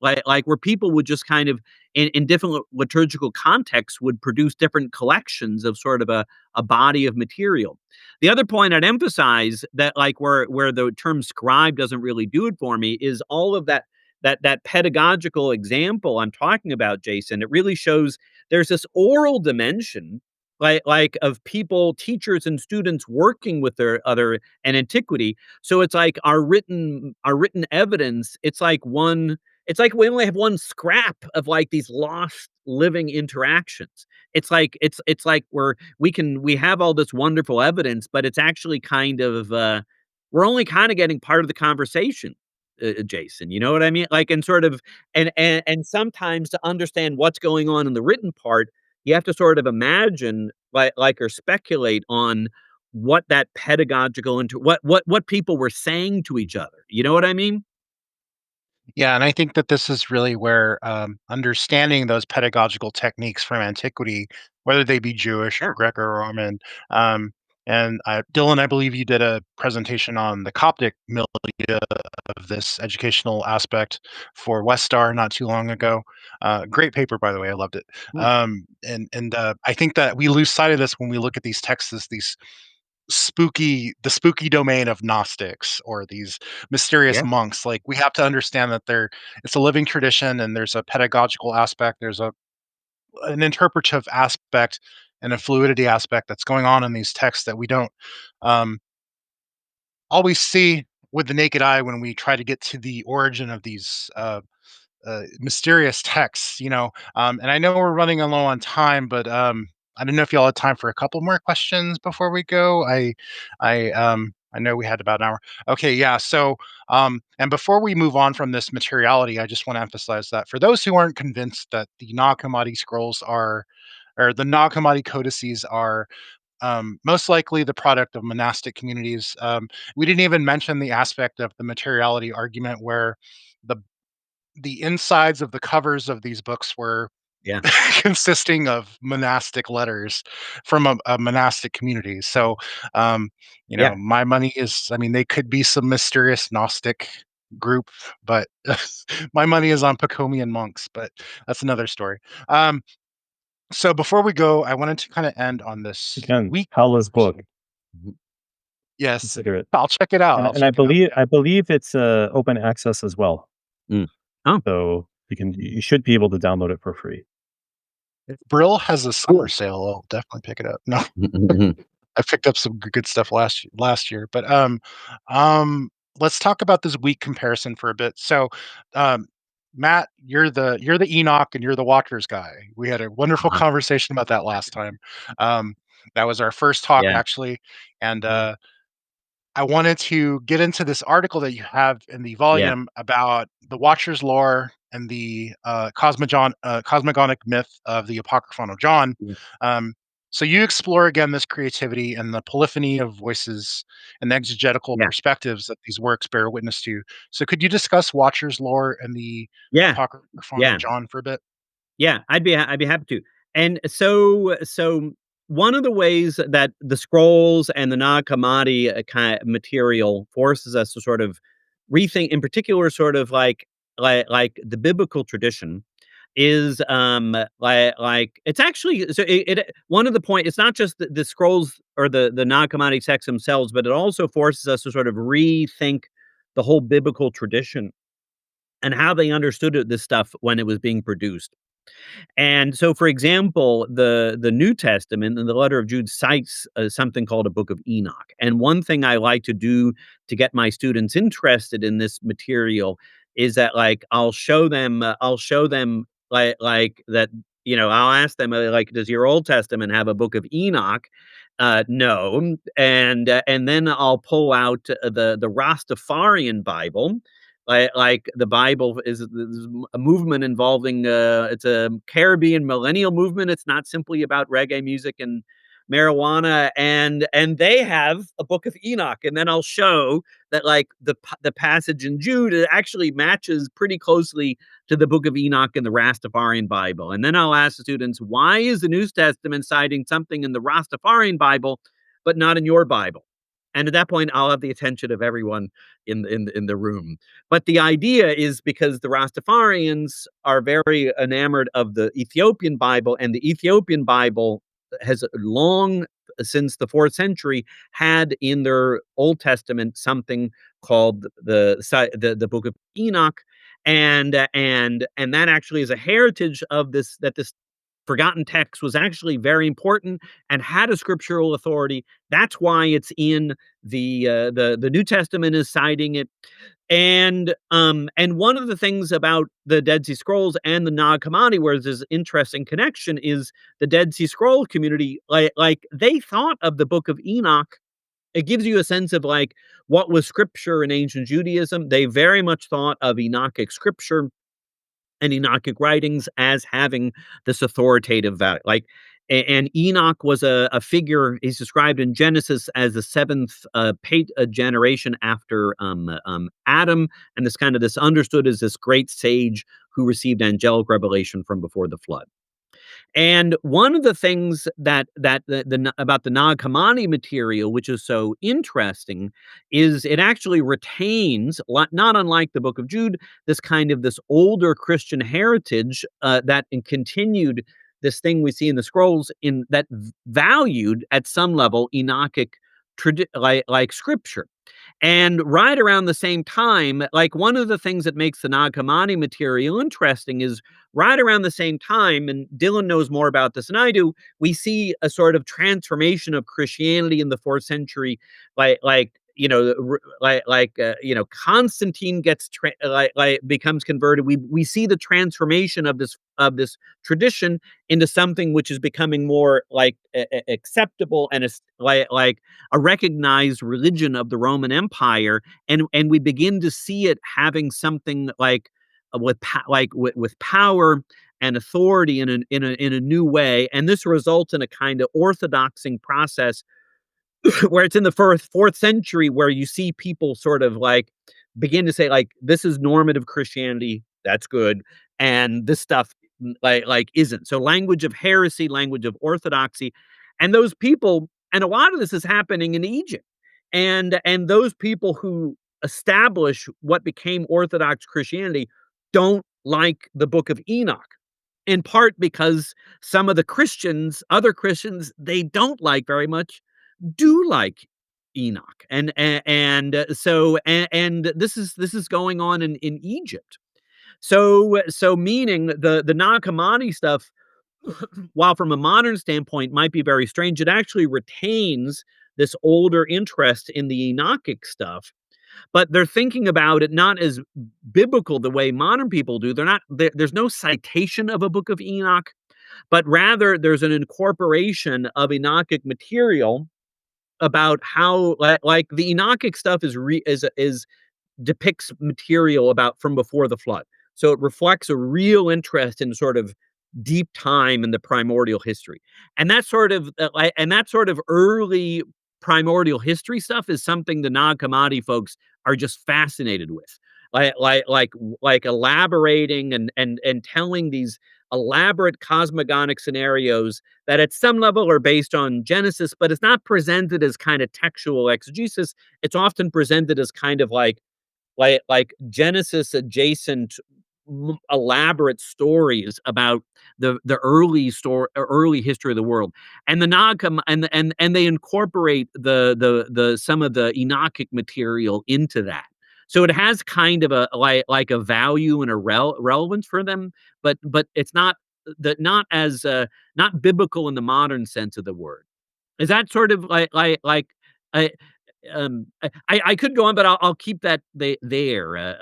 like where people would just kind of in different liturgical contexts would produce different collections of sort of a body of material. The other point I'd emphasize that like where the term scribe doesn't really do it for me is all of that pedagogical example I'm talking about, Jason. It really shows there's this oral dimension like of people, teachers and students working with their other and antiquity. So it's like our written evidence, it's like we only have one scrap of like these lost living interactions. It's like we have all this wonderful evidence, but it's actually kind of we're only kind of getting part of the conversation, Jason. You know what I mean? Like and sort of and sometimes to understand what's going on in the written part, you have to sort of imagine like or speculate on what that pedagogical what people were saying to each other. You know what I mean? Yeah, and I think that this is really where understanding those pedagogical techniques from antiquity, whether they be Jewish or Sure. Greco-Roman, um, and Dylan, I believe you did a presentation on the Coptic milieu of this educational aspect for Westar not too long ago. Great paper, by the way, I loved it. Hmm. And I think that we lose sight of this when we look at these texts as these spooky domain of Gnostics or these mysterious Yeah. monks. Like, we have to understand that it's a living tradition, and there's a pedagogical aspect, there's an interpretive aspect and a fluidity aspect that's going on in these texts that we don't um, always see with the naked eye when we try to get to the origin of these mysterious texts, and I know we're running low on time, but I don't know if y'all had time for a couple more questions before we go. I know we had about an hour. Okay, yeah. So, and before we move on from this materiality, I just want to emphasize that for those who aren't convinced that the Nag Hammadi scrolls are, or the Nag Hammadi codices are, most likely the product of monastic communities. We didn't even mention the aspect of the materiality argument where the the insides of the covers of these books were Yeah. consisting of monastic letters from a monastic community. So, Yeah. my money is, I mean, they could be some mysterious Gnostic group, but my money is on Pacomian monks, but that's another story. Um, so before we go, I wanted to kind of end on this Again, week. Paula's book. Mhm. Yes, Consider it. I'll check it out. And I'll and I check it out. believe I believe it's open access as well. Mm. Oh. So you should be able to download it for free. If Brill has a summer sale, I'll definitely pick it up. No, I picked up some good stuff last year, but um, let's talk about this week comparison for a bit. So, um, Matt, you're the Enoch and you're the Watchers guy. We had a wonderful Uh-huh. conversation about that last time. Um, that was our first talk Yeah. actually, and I wanted to get into this article that you have in the Yeah. volume about the Watcher's lore and the cosmogonic myth of the Apocryphon of John. Mm. Um, so you explore again this creativity and the polyphony of voices and the exegetical Yeah. perspectives that these works bear witness to. So could you discuss Watcher's lore and the Yeah. Apocryphon of Yeah. John for a bit? Yeah, I'd be happy to. And so one of the ways that the scrolls and the Nag Hammadi kind of material forces us to sort of rethink, in particular, sort of like the biblical tradition is like it's actually so it one of the point it's not just the scrolls or the Nag Hammadi texts themselves, but it also forces us to sort of rethink the whole biblical tradition and how they understood this stuff when it was being produced. And so, for example, the New Testament and the letter of Jude cites something called a Book of Enoch. And one thing I like to do to get my students interested in this material is that, like, I'll show them like that. I'll ask them like, does your Old Testament have a Book of Enoch? No, and then I'll pull out the Rastafarian Bible, like the Bible is a movement involving it's a Caribbean millennial movement. It's not simply about reggae music and marijuana, and they have a Book of Enoch, and then I'll show that like the passage in Jude, it actually matches pretty closely to the Book of Enoch in the Rastafarian Bible. And then I'll ask the students, why is the New Testament citing something in the Rastafarian Bible but not in your Bible? And at that point, I'll have the attention of everyone in the room. But the idea is because the Rastafarians are very enamored of the Ethiopian Bible, and the Ethiopian Bible has long since the 4th century had in their Old Testament something called the Book of Enoch, and that actually is a heritage of this forgotten text was actually very important and had a scriptural authority. That's why it's in the New Testament is citing it. And one of the things about the Dead Sea Scrolls and the Nag Hammadi, where there's this interesting connection, is the Dead Sea Scroll community. Like they thought of the Book of Enoch. It gives you a sense of like what was scripture in ancient Judaism. They very much thought of Enochic scripture and Enochic writings as having this authoritative value. Like and Enoch was a figure. He's described in Genesis as the seventh generation after Adam, and this understood as this great sage who received angelic revelation from before the flood. And one of the things about the Nag Hammadi material, which is so interesting, is it actually retains, not unlike the Book of Jude, this older Christian heritage that continued this thing we see in the scrolls in that valued at some level Enochic like scripture. And right around the same time, like one of the things that makes the Nag Hammadi material interesting is right around the same time, and Dylan knows more about this than I do, we see a sort of transformation of Christianity in the 4th century, Constantine gets becomes converted. We see the transformation of this tradition into something which is becoming more acceptable and like a recognized religion of the Roman Empire, and we begin to see it having something with power and authority in a new way, and this results in a kind of orthodoxing process where it's in the fourth century where you see people sort of begin to say this is normative Christianity, that's good, and this stuff isn't. So language of heresy, language of orthodoxy, and those people, and a lot of this is happening in Egypt, and those people who establish what became Orthodox Christianity don't like the Book of Enoch, in part because some of the other Christians they don't like very much, do like Enoch, and this is going on in Egypt. So meaning the Nag Hammadi stuff, while from a modern standpoint might be very strange, it actually retains this older interest in the Enochic stuff, but they're thinking about it not as biblical the way modern people do. There's no citation of a Book of Enoch, but rather there's an incorporation of Enochic material about how the Enochic stuff is depicts material about from before the flood. So it reflects a real interest in sort of deep time in the primordial history. And that sort of early primordial history stuff is something the Nag Hammadi folks are just fascinated with. Elaborating and telling these elaborate cosmogonic scenarios that at some level are based on Genesis, but it's not presented as kind of textual exegesis. It's often presented as kind of like Genesis adjacent elaborate stories about the early history of the world, and the Nagam and they incorporate the some of the Enochic material into that. So it has kind of a value and a relevance for them, but it's not as not biblical in the modern sense of the word. Is that sort of I I could go on, but I'll keep that there.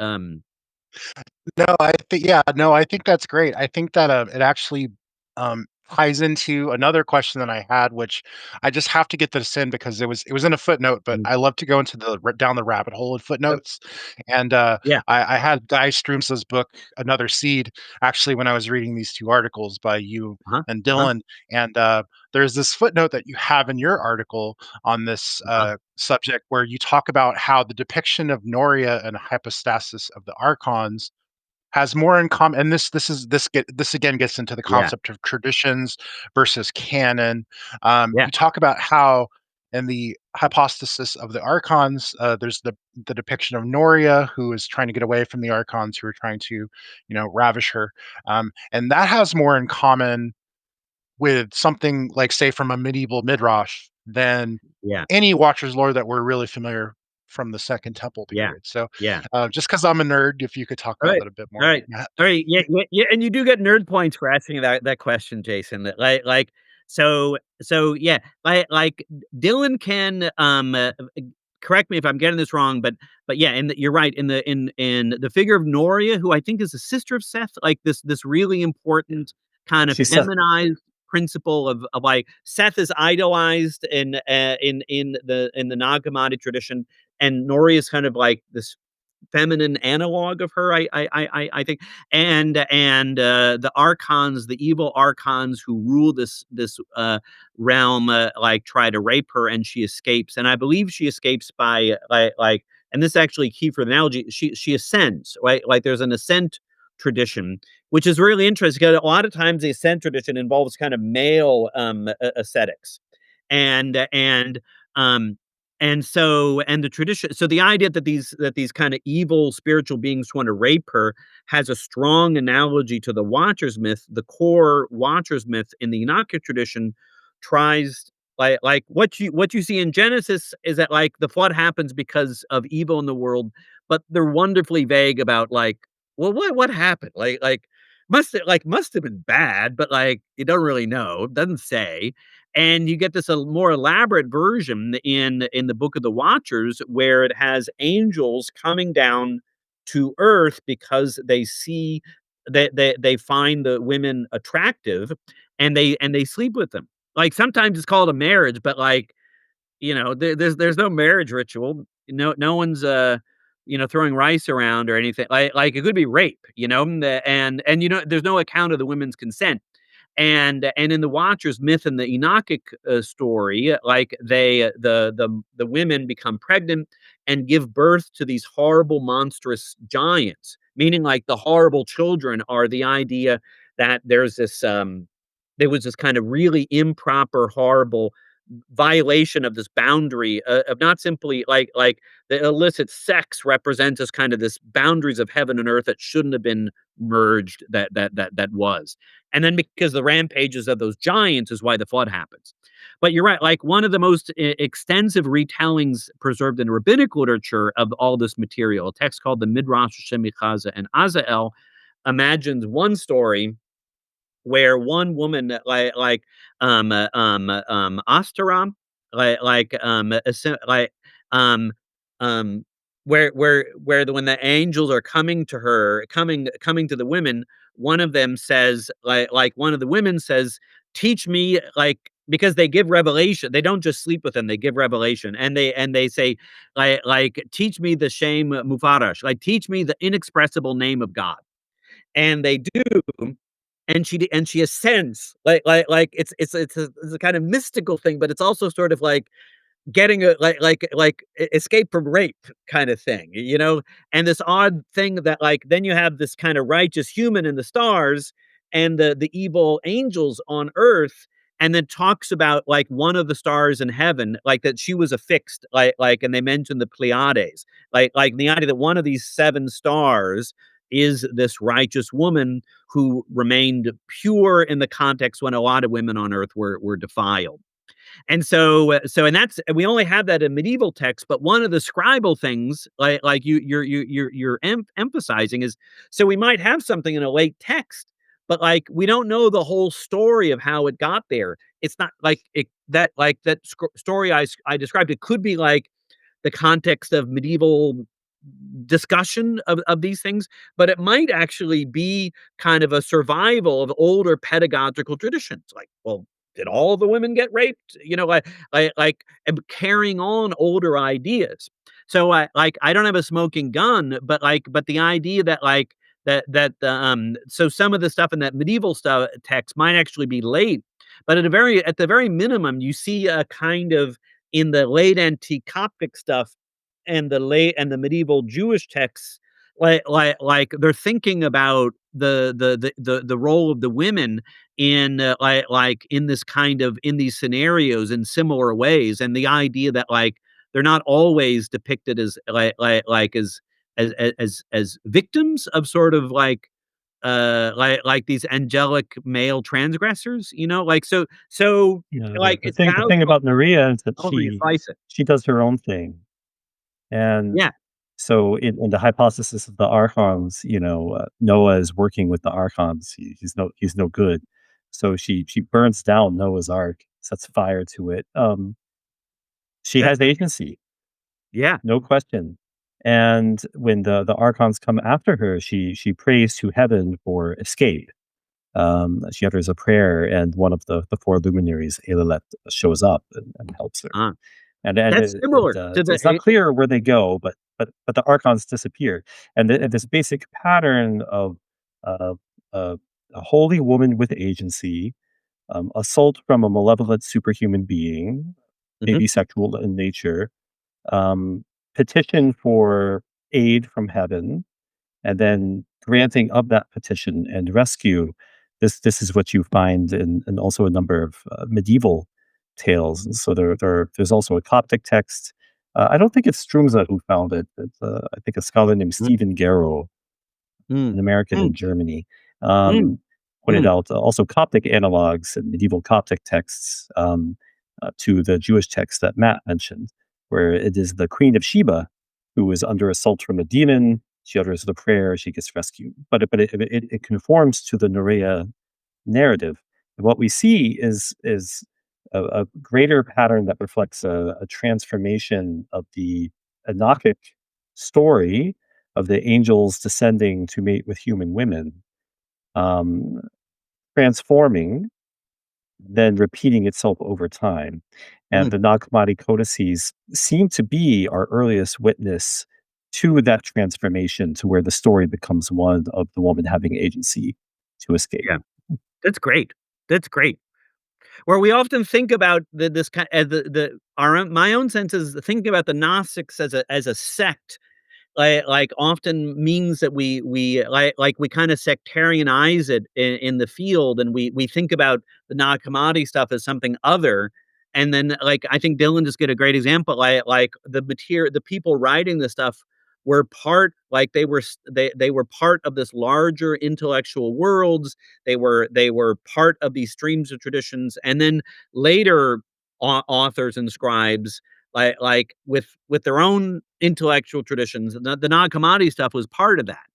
No, I think that's great. I think that it actually ties into another question that I had, which I just have to get this in because it was in a footnote, but I love to go into down the rabbit hole of footnotes. And Yeah. I had Guy Strooms's book, Another Seed, actually when I was reading these two articles by you Uh-huh. and Uh-huh. Dylan, and there's this footnote that you have in your article on this Uh-huh. subject where you talk about how the depiction of Noria and hypostasis of the archons has more in common, and this again gets into the Yeah. concept of traditions versus canon. Yeah. You talk about how in the hypostasis of the archons, there's the depiction of Noria, who is trying to get away from the archons who are trying to, ravish her, and that has more in common with something like, say, from a medieval midrash than Yeah. any Watcher's lore that we're really familiar from the Second Temple Yeah. period. So, Yeah. just because I'm a nerd, if you could talk All about right. that a bit All more. right. Yeah. All right. Yeah, yeah, yeah. And you do get nerd points for asking that question, Jason. So yeah, Dylan can correct me if I'm getting this wrong, but yeah, and you're right in the figure of Noria, who I think is a sister of Seth, like this really important kind of She's Seth. feminized principle of like Seth is idolized in the Nag Hammadi tradition, and Noria is kind of like this feminine analog of her, I think, and the archons, the evil archons who rule this realm, like try to rape her, and she escapes. And I believe she escapes by like, and this is actually key for the analogy. She ascends, right? Like there's an ascent tradition, which is really interesting because a lot of times the ascent tradition involves kind of male ascetics, and um and the tradition, so the idea that these kind of evil spiritual beings want to rape her has a strong analogy to the Watchers myth. The core Watchers myth in the Enochic tradition tries, like what you see in Genesis is that like the flood happens because of evil in the world, but they're wonderfully vague about like, well, what happened? Must have been bad, but like you don't really know. It doesn't say. And you get this a more elaborate version in the Book of the Watchers, where it has angels coming down to Earth because they see that they find the women attractive, and they sleep with them. Like sometimes it's called a marriage, but like, there's no marriage ritual. No one's throwing rice around or anything. Like it could be rape, and there's no account of the women's consent. And in the Watchers myth and the Enochic story, like the women become pregnant and give birth to these horrible, monstrous giants. Meaning, like the horrible children are the idea that there was this kind of really improper, horrible violation of this boundary of not simply like the illicit sex represents as kind of this boundaries of heaven and earth that shouldn't have been merged, that was. And then because the rampages of those giants is why the flood happens. But you're right, like one of the most extensive retellings preserved in rabbinic literature of all this material, a text called the Midrash Shemichaza and Azael, imagines one story where one woman, Astaram, like um um where when the angels are coming to her, coming to the women, one of them says, like one of the women says, teach me, like, because they give revelation. They don't just sleep with them, they give revelation. And they say, like teach me the Shem Mufarash, like teach me the inexpressible name of God. And they do, and she ascends, like it's a kind of mystical thing, but it's also sort of like getting a escape from rape kind of thing, and this odd thing that like then you have this kind of righteous human in the stars and the evil angels on earth, and then talks about like one of the stars in heaven, like that she was affixed, and they mentioned the Pleiades, like the idea that one of these seven stars is this righteous woman who remained pure in the context when a lot of women on earth were defiled. And and that's, we only have that in medieval texts, but one of the scribal things, like you're emphasizing, is so we might have something in a late text, but like we don't know the whole story of how it got there. It's not like that story I described. It could be like the context of medieval discussion of these things, but it might actually be kind of a survival of older pedagogical traditions. Like, well, did all the women get raped? Carrying on older ideas. So I don't have a smoking gun, but the idea that so some of the stuff in that medieval stuff text might actually be late, but at the very minimum, you see a kind of, in the late antique Coptic stuff and the medieval Jewish texts, like they're thinking about the role of the women in in this kind of, in these scenarios in similar ways, and the idea that like they're not always depicted as as victims of sort of like these angelic male transgressors, Yeah, like the it's thing about Maria is that however you slice it. she does her own thing. And Yeah. so in the hypothesis of the archons, Noah is working with the archons. He's no good. So she burns down Noah's Ark, sets fire to it. She That's has agency, Yeah. no question. And when the archons come after her, she prays to heaven for escape. She utters a prayer, and one of the four luminaries, Elilet, shows up and helps her. Uh, And that's similar to it's not the clear where they go, but but the archons disappear, and this basic pattern of uh, uh, a holy woman with agency, assault from a malevolent superhuman being, Mhm. maybe sexual in nature, um, petition for aid from heaven, and then granting of that petition and rescue. This is what you find in also a number of medieval tales. And so there's also a Coptic text. I don't think it's Strumza who found it. It's, I think a scholar named Mm, Stephen Garrow, mm, an American mm, in Germany, mm, pointed mm. out also Coptic analogs and medieval Coptic texts to the Jewish text that Matt mentioned, where it is the Queen of Sheba who is under assault from a demon. She utters the prayer, she gets rescued. But it conforms to the Nurea narrative. And what we see is a greater pattern that reflects a transformation of the Enochic story of the angels descending to mate with human women, um, transforming, then repeating itself over time. And Mm. the Nag Hammadi codices seem to be our earliest witness to that transformation, to where the story becomes one of the woman having agency to escape. Yeah, that's great. That's great. Where we often think about this kind the our own my own sense is thinking about the Gnostics as a sect like often means that we like we kind of sectarianize it in the field, and we think about the Nag Hammadi stuff as something other. And then like I think Dylan just get a great example. Like the people writing this stuff were part like they were part of this larger intellectual worlds. They were part of these streams of traditions, and then later authors and scribes like with their own intellectual traditions. The Nag Hammadi stuff was part of that.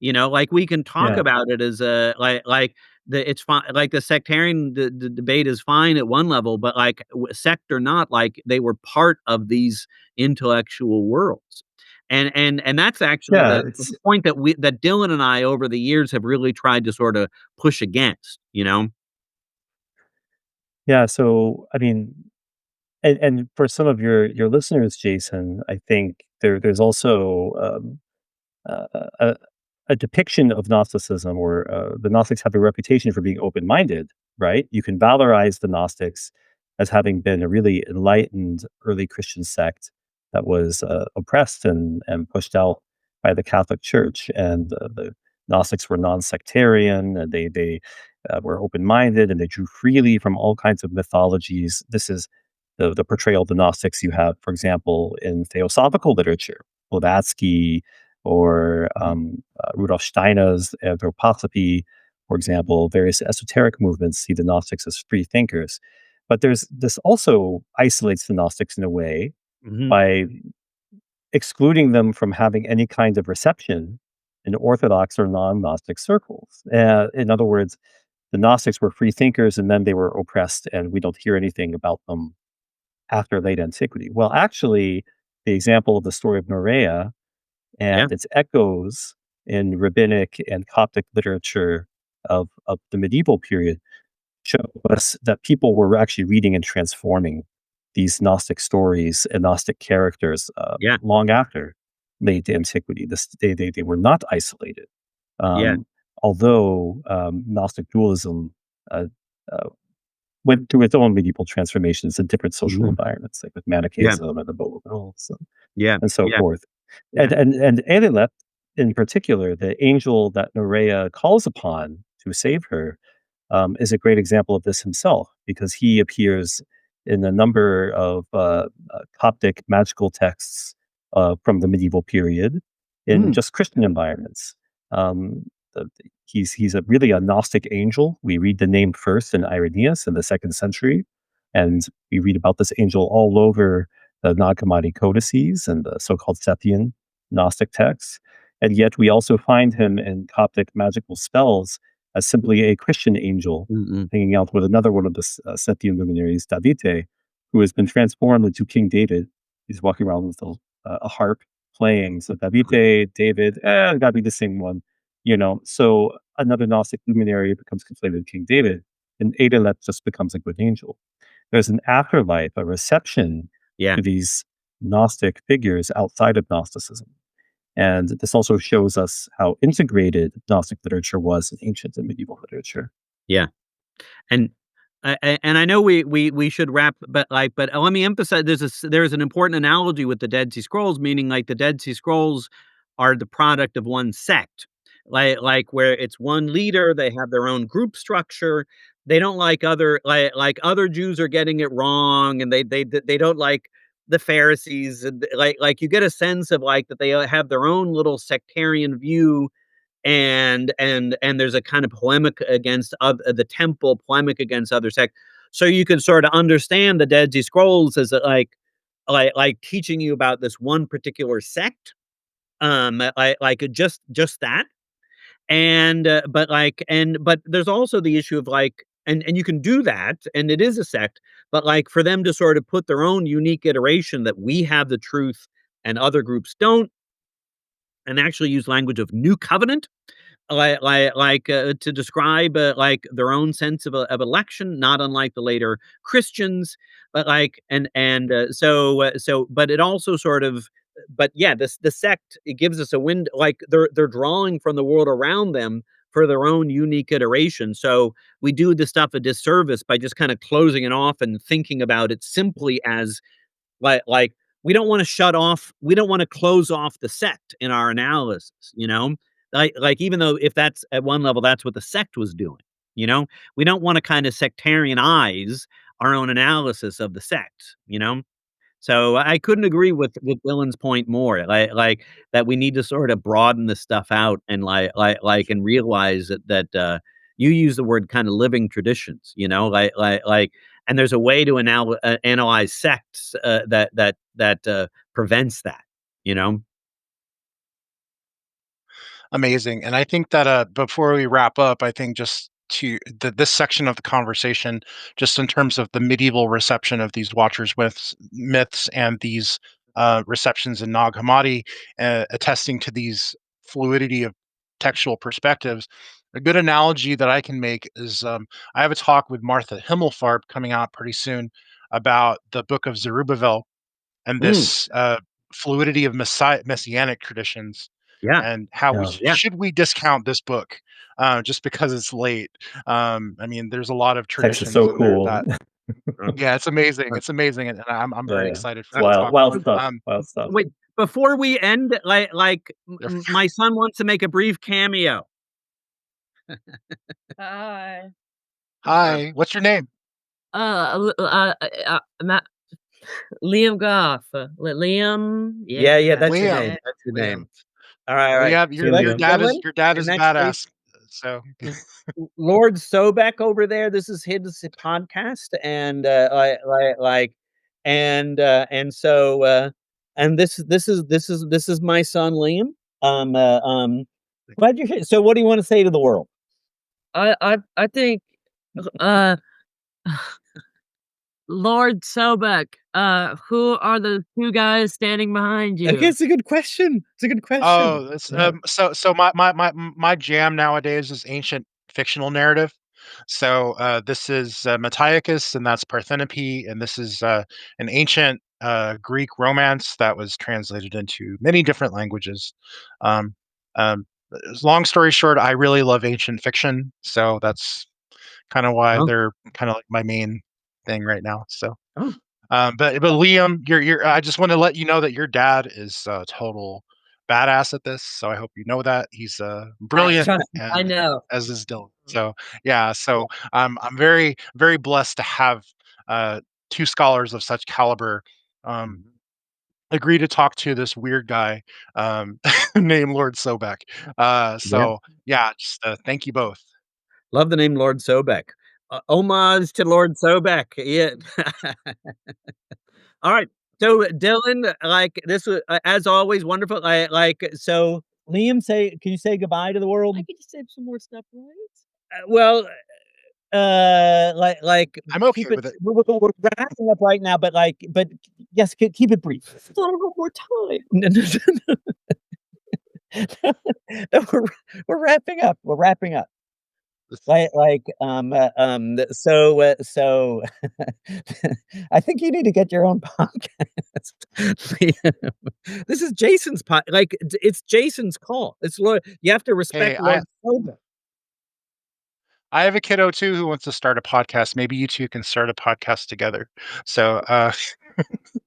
Like we can talk Yeah. about it as a like it's fine. Like the sectarian the debate is fine at one level, but like sect or not, like they were part of these intellectual worlds. And that's actually Yeah, the point that Dylan and I over the years have really tried to sort of push against. yeah. So, I mean, and for some of your listeners, Jason, I think there's also a, a depiction of Gnosticism, or the Gnostics have a reputation for being open-minded, right? You can valorize the Gnostics as having been a really enlightened early Christian sect that was oppressed and pushed out by the Catholic Church, and the Gnostics were non-sectarian, and they were open-minded, and they drew freely from all kinds of mythologies. This is the portrayal of the Gnostics you have, for example, in theosophical literature, Blavatsky, or Rudolf Steiner's anthroposophy, for example. Various esoteric movements see the Gnostics as free thinkers. But this also isolates the Gnostics in a way Mhm. by excluding them from having any kind of reception in Orthodox or non-Gnostic circles. In other words, the Gnostics were free thinkers, and then they were oppressed, and we don't hear anything about them after late antiquity. Well, actually, the example of the story of Norea Yeah. and its echoes in rabbinic and Coptic literature of the medieval period show us that people were actually reading and transforming these Gnostic stories and Gnostic characters Yeah. long after late antiquity. They were not isolated. Yeah. Um, although Gnostic dualism uh, uh, went through its own medieval transformations in different social Mhm. environments, like with Yeah. Manichaeism and the Book of Knowles Yeah. and so Yeah. forth. Yeah. And Elilep, in particular, the angel that Nerea calls upon to save her, is a great example of this himself, because he appears in a number of Coptic magical texts from the medieval period in Mm. just Christian environments. Um, he's really a Gnostic angel. We read the name first in Irenaeus in the 2nd century, and we read about this angel all over the Nag Hammadi codices and the so-called Sethian Gnostic texts. And yet we also find him in Coptic magical spells as simply a Christian angel Mm-mm. hanging out with another one of the Sethian luminaries, Davide, who has been transformed into King David. He's walking around with a harp playing. So Davide, David, gotta be the same one, you know. So another Gnostic luminary becomes conflated with King David, and Adeleth just becomes a good angel. There's an afterlife, a reception Yeah. to these Gnostic figures outside of Gnosticism. And this also shows us how integrated Gnostic literature was in ancient and medieval literature. Yeah. And I know we should wrap, but let me emphasize there's an important analogy with the Dead Sea Scrolls, meaning like the Dead Sea Scrolls are the product of one sect, like where it's one leader, they have their own group structure. They don't like other Jews are getting it wrong, and they don't like the Pharisees. And like you get a sense of like that they have their own little sectarian view, and there's a kind of polemic against the temple, polemic against other sects. So you can sort of understand the Dead Sea Scrolls as like teaching you about this one particular sect, just that. And but there's also the issue of like, and you can do that, and it is a sect, but like for them to sort of put their own unique iteration that we have the truth and other groups don't, and actually use language of new covenant, to describe like their own sense of election, not unlike the later Christians, but like but it also sort of, but yeah, this the sect, it gives us a window, like they're drawing from the world around them for their own unique iteration. So we do this stuff a disservice by just kind of closing it off and thinking about it simply as like we don't want to we don't want to close off the sect in our analysis, like even though if that's at one level that's what the sect was doing, we don't want to kind of sectarianize our own analysis of the sect. So I couldn't agree with Dylan's point more, like that we need to sort of broaden this stuff out, and and realize that you use the word kind of living traditions, and there's a way to analyze sects that prevents that, you know. Amazing. And I think that before we wrap up, I think just this section of the conversation, just in terms of the medieval reception of these Watchers myths and these receptions in Nag Hammadi, attesting to these fluidity of textual perspectives. A good analogy that I can make is I have a talk with Martha Himmelfarb coming out pretty soon about the book of Zerubbabel and Mm, this fluidity of messianic traditions, yeah, and how Yeah. yeah. should we discount this book just because it's late? I mean, there's a lot of Text is traditions so in there cool. that, Uh, yeah, it's amazing. uh, It's amazing, and I'm Yeah, very yeah. excited for uh, the Wild, talk. wild stuff. Um, Wild stuff. Wait, before we end, my son wants to make a brief cameo. Hi. Uh, Hi, what's your name? Matt, Liam Goff. Liam. Yeah, yeah, Yeah. that's your Liam. name. That's your Liam. name. All right, all right. Liam, Hey, Let Liam. Dylan, your dad and is actually, badass. So Lord Sobek over there. This is his podcast, and and so and this is my son Liam. Um, uh, um, Glad you're here. So, what do you want to say to the world? I think uh Lord Sobek, who are the two guys standing behind Okay, you? it's a good question. It's a good question. oh, that's Yeah. so my jam nowadays is ancient fictional narrative. So this is Matiacus, and that's Parthenope, and this is an ancient Greek romance that was translated into many different languages. Um, um, Long story short, I really love ancient fiction, so that's kind of why Oh, they're kind of like my main thing right now. So, oh, but Liam, you're I just want to let you know that your dad is a total badass at this. So I hope you know that he's brilliant, Trust me, I and know. as is Dylan. So yeah, so I'm very very blessed to have uh, two scholars of such caliber um, agree to talk to this weird guy named Lord Sobek. yeah. So yeah, just thank you both. Love the name Lord Sobek. Homage to Lord Sobek. Yeah. All right. So Dylan, like this was as always wonderful. So Liam, can you say goodbye to the world? I could just say some more stuff, right? Well, I'm okay keep it. with it. We're wrapping up right now, but yes, keep it brief. I thought I had more time. No, we're wrapping up. We're wrapping up. So I think you need to get your own podcast. This is Jason's like it's Jason's call. It's Lord. You have to Hey, respect Lord Fowden. I have a kiddo too who wants to start a podcast. Maybe you two can start a podcast together. So,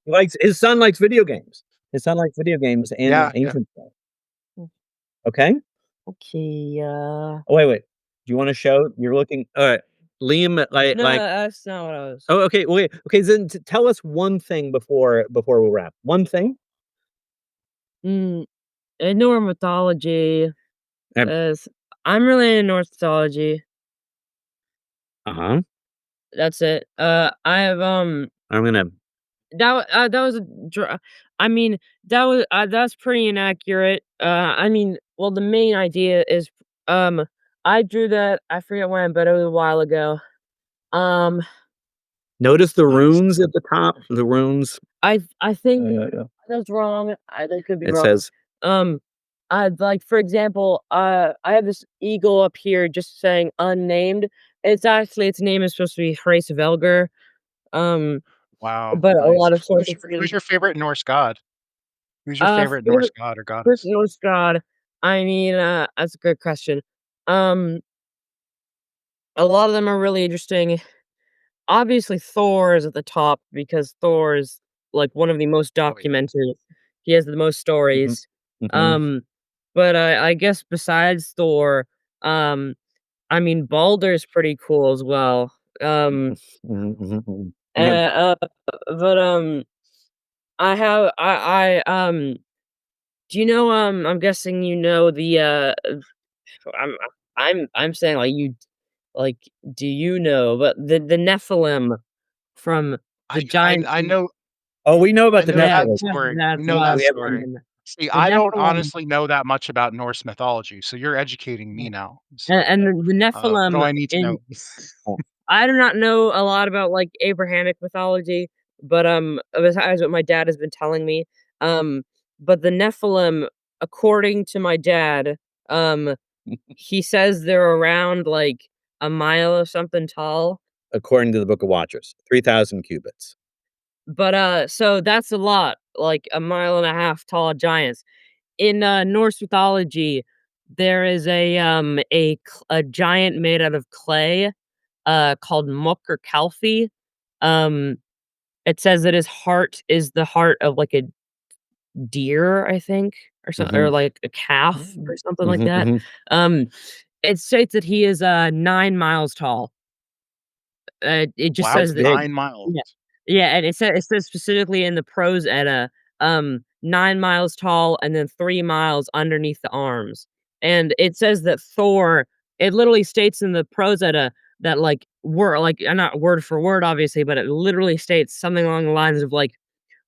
His son likes video games. His son likes video games and yeah. ancient stuff. Okay. Okay, Oh, wait. Do you want to show? You're looking. All right. Liam, no, that's not what I was. Oh, okay. Wait. Okay. Then tell us one thing before we wrap. One thing. In Norse mythology, Um, is I'm really into Norse mythology. Uh-huh. That's it. I have I'm gonna. that was I mean that's pretty inaccurate. I mean, well, the main idea is I drew that. I forget when, but it was a while ago. Um, Notice the runes at the top. The runes. I think Yeah. that's wrong. That could be It wrong. says. I like, for example, I have this eagle up here just saying unnamed. Its name is supposed to be Hrace Velger. Um, Wow, but a nice. lot of Who's sources. who's your favorite Norse god? Who's your favorite Norse Favorite god or first goddess? Norse god. I mean, that's a good question. Um, a lot of them are really interesting. Obviously, Thor is at the top because Thor is like one of the most Oh yeah. documented. He has the most Mhm. stories. Mhm. Um, but I guess besides Thor, um, I mean, Baldur's pretty cool as well. Um, uh, Yeah. uh, but I have do you know, I'm guessing you know the, I'm I'm saying, like, like, do you know, but the Nephilim from the giant I know Oh, we know about I the know that that Nephilim. story. We that's know what I that We was have. story. thinking. See, The I don't Nephilim honestly know that much about Norse mythology, so you're educating me now. So, and the what do Nephilim I need to in know? I do not know a lot about, like, Abrahamic mythology, but, besides what my dad has been telling me, um, but the Nephilim, according to my dad, um, he says they're around, like, a mile or something tall, According to the Book of Watchers, 3,000 cubits. but, so that's a lot, like, a mile and a half tall giants. In, Norse mythology, there is a giant made out of clay, called Mukkr Kalfi. Um, it says that his heart is the heart of, like, a deer, I think, or something, or, Mhm. like, a calf or something like Mhm, that. mhm. Um, it states that he is, 9 miles tall. It just Wow, That's says that. big. 9 miles. Yeah. Yeah, and it says specifically in the Prose Edda, 9 miles tall and then 3 miles underneath the arms. And it says that Thor, it literally states in the Prose Edda that, like, not word for word, obviously, but it literally states something along the lines of, like,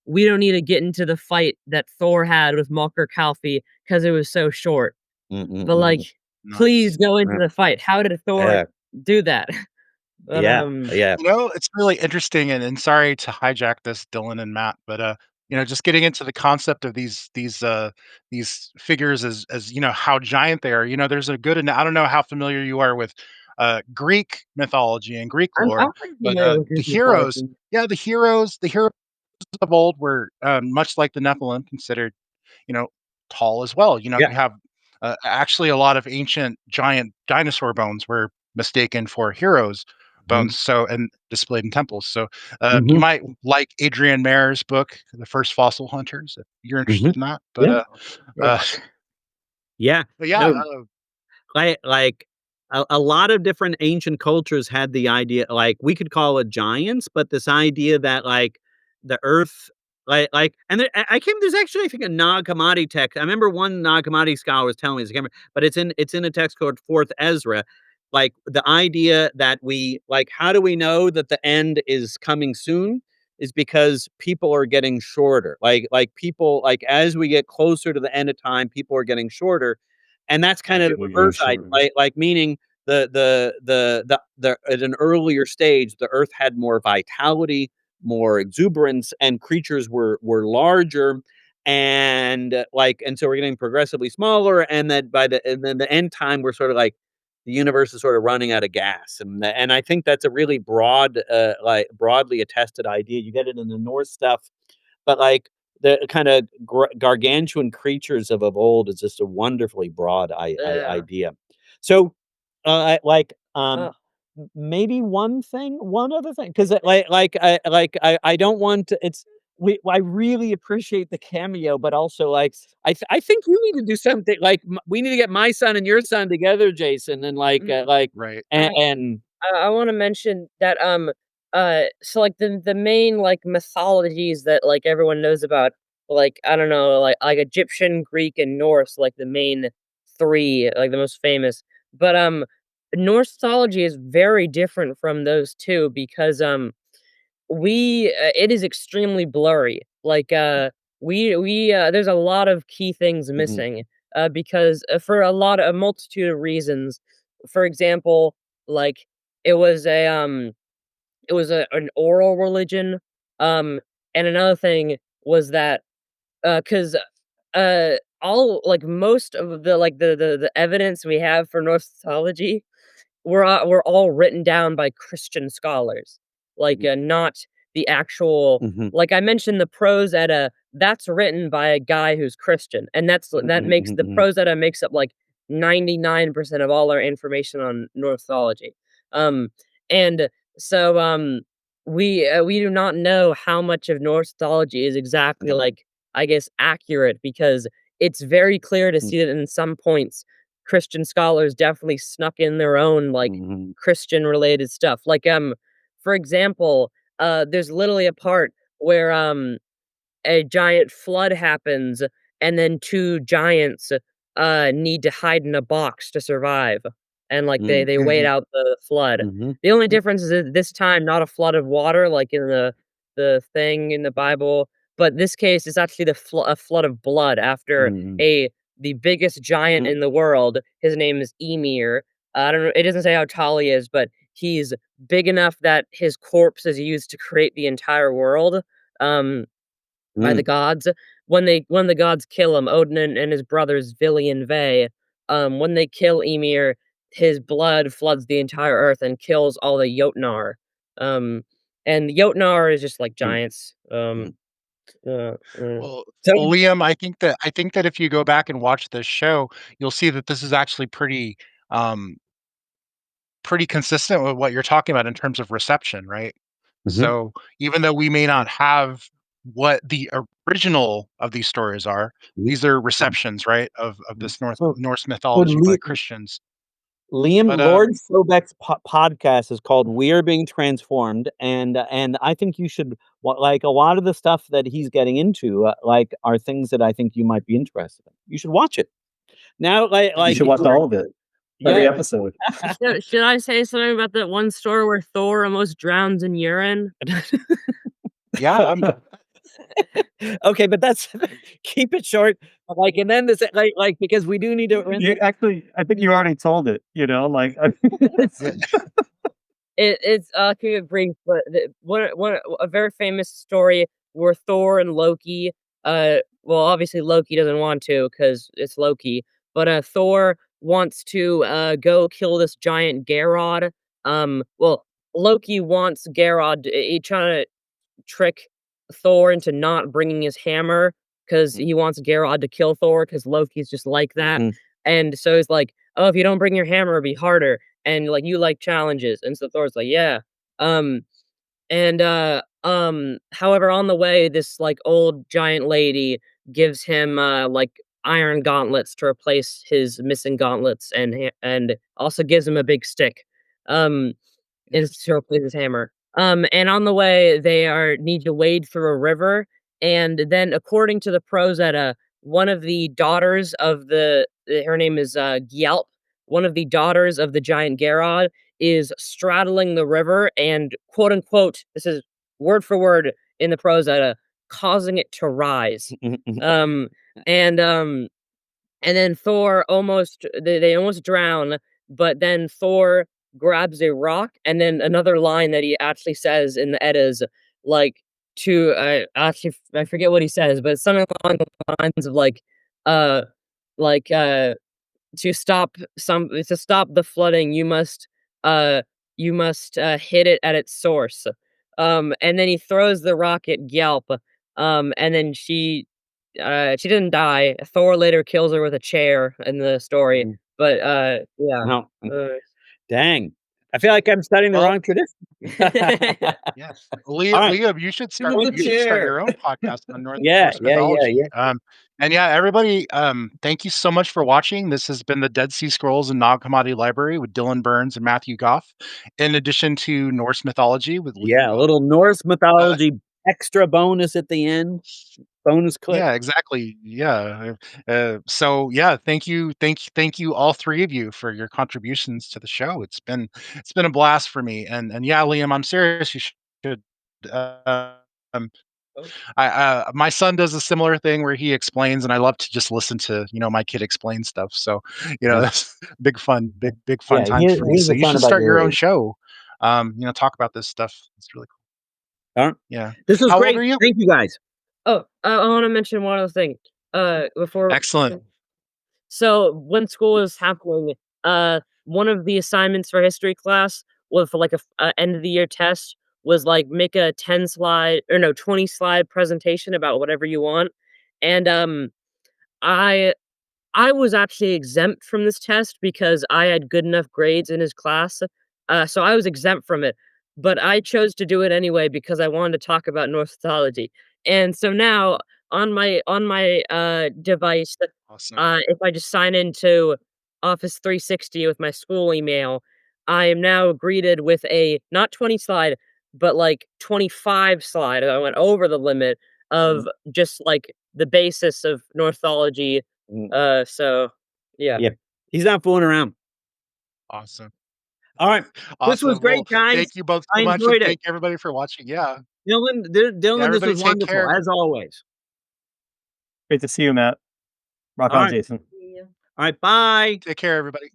"We don't need to get into the fight that Thor had with Mukkr Kalfi because it was so short. But, like, Mhm. please Nice. go into the fight." How did Thor Yeah. do that? But, Yeah. Yeah. It's really interesting, and sorry to hijack this, Dylan and Matt, but, just getting into the concept of these figures as, how giant they are. There's a good and I don't know how familiar you are with, Greek mythology and Greek lore, I'm pretty but, familiar with the Greek heroes mythology. yeah, the heroes of old were, much like the Nephilim, considered, you know, tall as well. Yeah. You have, actually a lot of ancient giant dinosaur bones were mistaken for heroes' Mhm. bones, and displayed in temples. So, you Mhm. might like Adrian Mayer's book, The First Fossil Hunters, if you're Mhm. interested in that. But, Yeah. Yeah. uh, Yeah. but yeah, No. Like a lot of different ancient cultures had the idea, like we could call it giants, but this idea that like the earth, and I came. There's actually, I think, a Nag Hammadi text. I remember one Nag Hammadi scholar was telling me this. I can't remember, but it's in a text called Fourth Ezra. Like the idea that how do we know that the end is coming soon? Is because people are getting shorter. People, as we get closer to the end of time, people are getting shorter, and that's kind of the People getting reverse side, shorter. meaning the at an earlier stage, the Earth had more vitality, more exuberance, and creatures were larger, and and so we're getting progressively smaller, and that and then the end time, we're sort of like the universe is sort of running out of gas, and I think that's a really broadly attested idea. You get it in the Norse stuff, but the kind of gargantuan creatures of old is just a wonderfully broad Yeah. idea. So, like, Oh. maybe one other thing, because I don't want to, I really appreciate the cameo, but also like I think you need to do something like we need to get my son and your son together, Jason, and Right. and I want to mention that so like the main like mythologies that like everyone knows about, like I don't know, like Egyptian, Greek, and Norse, like the main three, like the most famous. But Norse mythology is very different from those two because it is extremely blurry. Like we there's a lot of key things Mhm. missing because for a multitude of reasons. For example, like it was an oral religion. And another thing was that cuz all like most of the like the evidence we have for Norse mythology were all written down by Christian scholars, like, not the actual Mhm. like I mentioned the Prose Edda, that's written by a guy who's Christian, and that Mhm, makes mhm, the mhm. Prose Edda makes up, like, 99% of all our information on Norse mythology. Um, and so, we do not know how much of Norse mythology is exactly, like, I guess, accurate because it's very clear to see that in some points Christian scholars definitely snuck in their own, like, Mhm. Christian related stuff. Like, for example, there's literally a part where, a giant flood happens and then two giants, need to hide in a box to survive, and, like, Mm. they wait Mhm. out the flood. Mhm. The only difference is that this time, not a flood of water like in the thing in the Bible, but this case, it's actually a flood of blood after Mhm. a the biggest giant Mm. in the world. His name is Ymir. I don't know, it doesn't say how tall he is, but he's big enough that his corpse is used to create the entire world. Um by the Mm. gods. When the gods kill him, Odin and his brothers Vili and Ve, when they kill Ymir, his blood floods the entire earth and kills all the Jotnar. Um, and the Jotnar is just like Mm. giants. Mhm. Well, So Liam, I think that if you go back and watch this show, you'll see that this is actually um, pretty consistent with what you're talking about in terms of reception, right? Mhm. So even though we may not have what the original of these stories are, Mhm. these are receptions, right, of Mhm. this North So Norse so mythology by Christians. Liam But Lord Frobeck's podcast is called "We Are Being Transformed," and I think you should like a lot of the stuff that he's getting into, like are things that I think you might be interested in. You should watch it now. You thank should you. watch all of it, every Yeah. episode. should I say something about that one story where Thor almost drowns in urine? Yeah, Okay, but that's keep it short. Like, and then this like because we do need to. You actually, I think you already told it. Like yeah, It's keep it brief, but one a very famous story where Thor and Loki, well, obviously Loki doesn't want to because it's Loki, but Thor wants to go kill this giant Garrod. Well, Loki wants Garrod. He trying to trick Thor into not bringing his hammer because he wants Garrod to kill Thor because Loki's just like that. Mhm. And so he's like, "Oh, if you don't bring your hammer, it'll be harder." And like, "You like challenges." And so Thor's like, "Yeah." Um, however, on the way, this like old giant lady gives him like iron gauntlets to replace his missing gauntlets, and also gives him a big stick. Um, is to replace his hammer. And on the way, they are need to wade through a river, and then according to the prose Edda, one of the daughters of her name is Gyalp. One of the daughters of the giant Garod is straddling the river and quote unquote, this is word for word in the prose Edda, causing it to rise. Um, and um, and then Thor they almost drown, but then Thor grabs a rock, and then another line that he actually says in the Eddas, like to actually I forget what he says, but it's something along the lines of uh like to stop the flooding, uh you must hit it at its source. And then he throws the rock at Gyalp, And then she didn't die. Thor later kills her with a chair in the story. But yeah. No. Dang. I feel like I'm studying the wrong tradition. Yes. All right. Leo, you should start your own podcast on Norse mythology. And yeah, everybody, thank you so much for watching. This has been the Dead Sea Scrolls and Nag Hammadi Library with Dylan Burns and Matthew Goff, in addition to Norse mythology with Leo. Yeah, a little Norse mythology extra bonus at the end. Bonus clip. Yeah, exactly. Yeah. So yeah, thank you, all three of you for your contributions to the show. It's been a blast for me. And yeah, Liam, I'm serious. You should. My son does a similar thing where he explains, and I love to just listen to my kid explain stuff. So that's big fun time for me. So you should start your own show. Talk about this stuff. It's really cool. Yeah. This was great. Old are you? Thank you guys. Oh, I want to mention one other thing. Before. Excellent. So when school was happening, one of the assignments for history class was for like a end of the year test was like make a 20 slide presentation about whatever you want, and I was actually exempt from this test because I had good enough grades in his class, so I was exempt from it. But I chose to do it anyway because I wanted to talk about Norse mythology. And so now on my device, Awesome. if I just sign into Office 360 with my school email, I am now greeted with a not 20 slide, but like 25 slide. I went over the limit of just like the basis of Northology. So yeah. He's not fooling around. Awesome. All right. Awesome. This was great, guys. Thank you both so much. Enjoyed it. Thank everybody for watching. Yeah. Dylan, this was wonderful, as always. Great to see you, Matt. Rock on, Jason. All right, bye. Take care, everybody.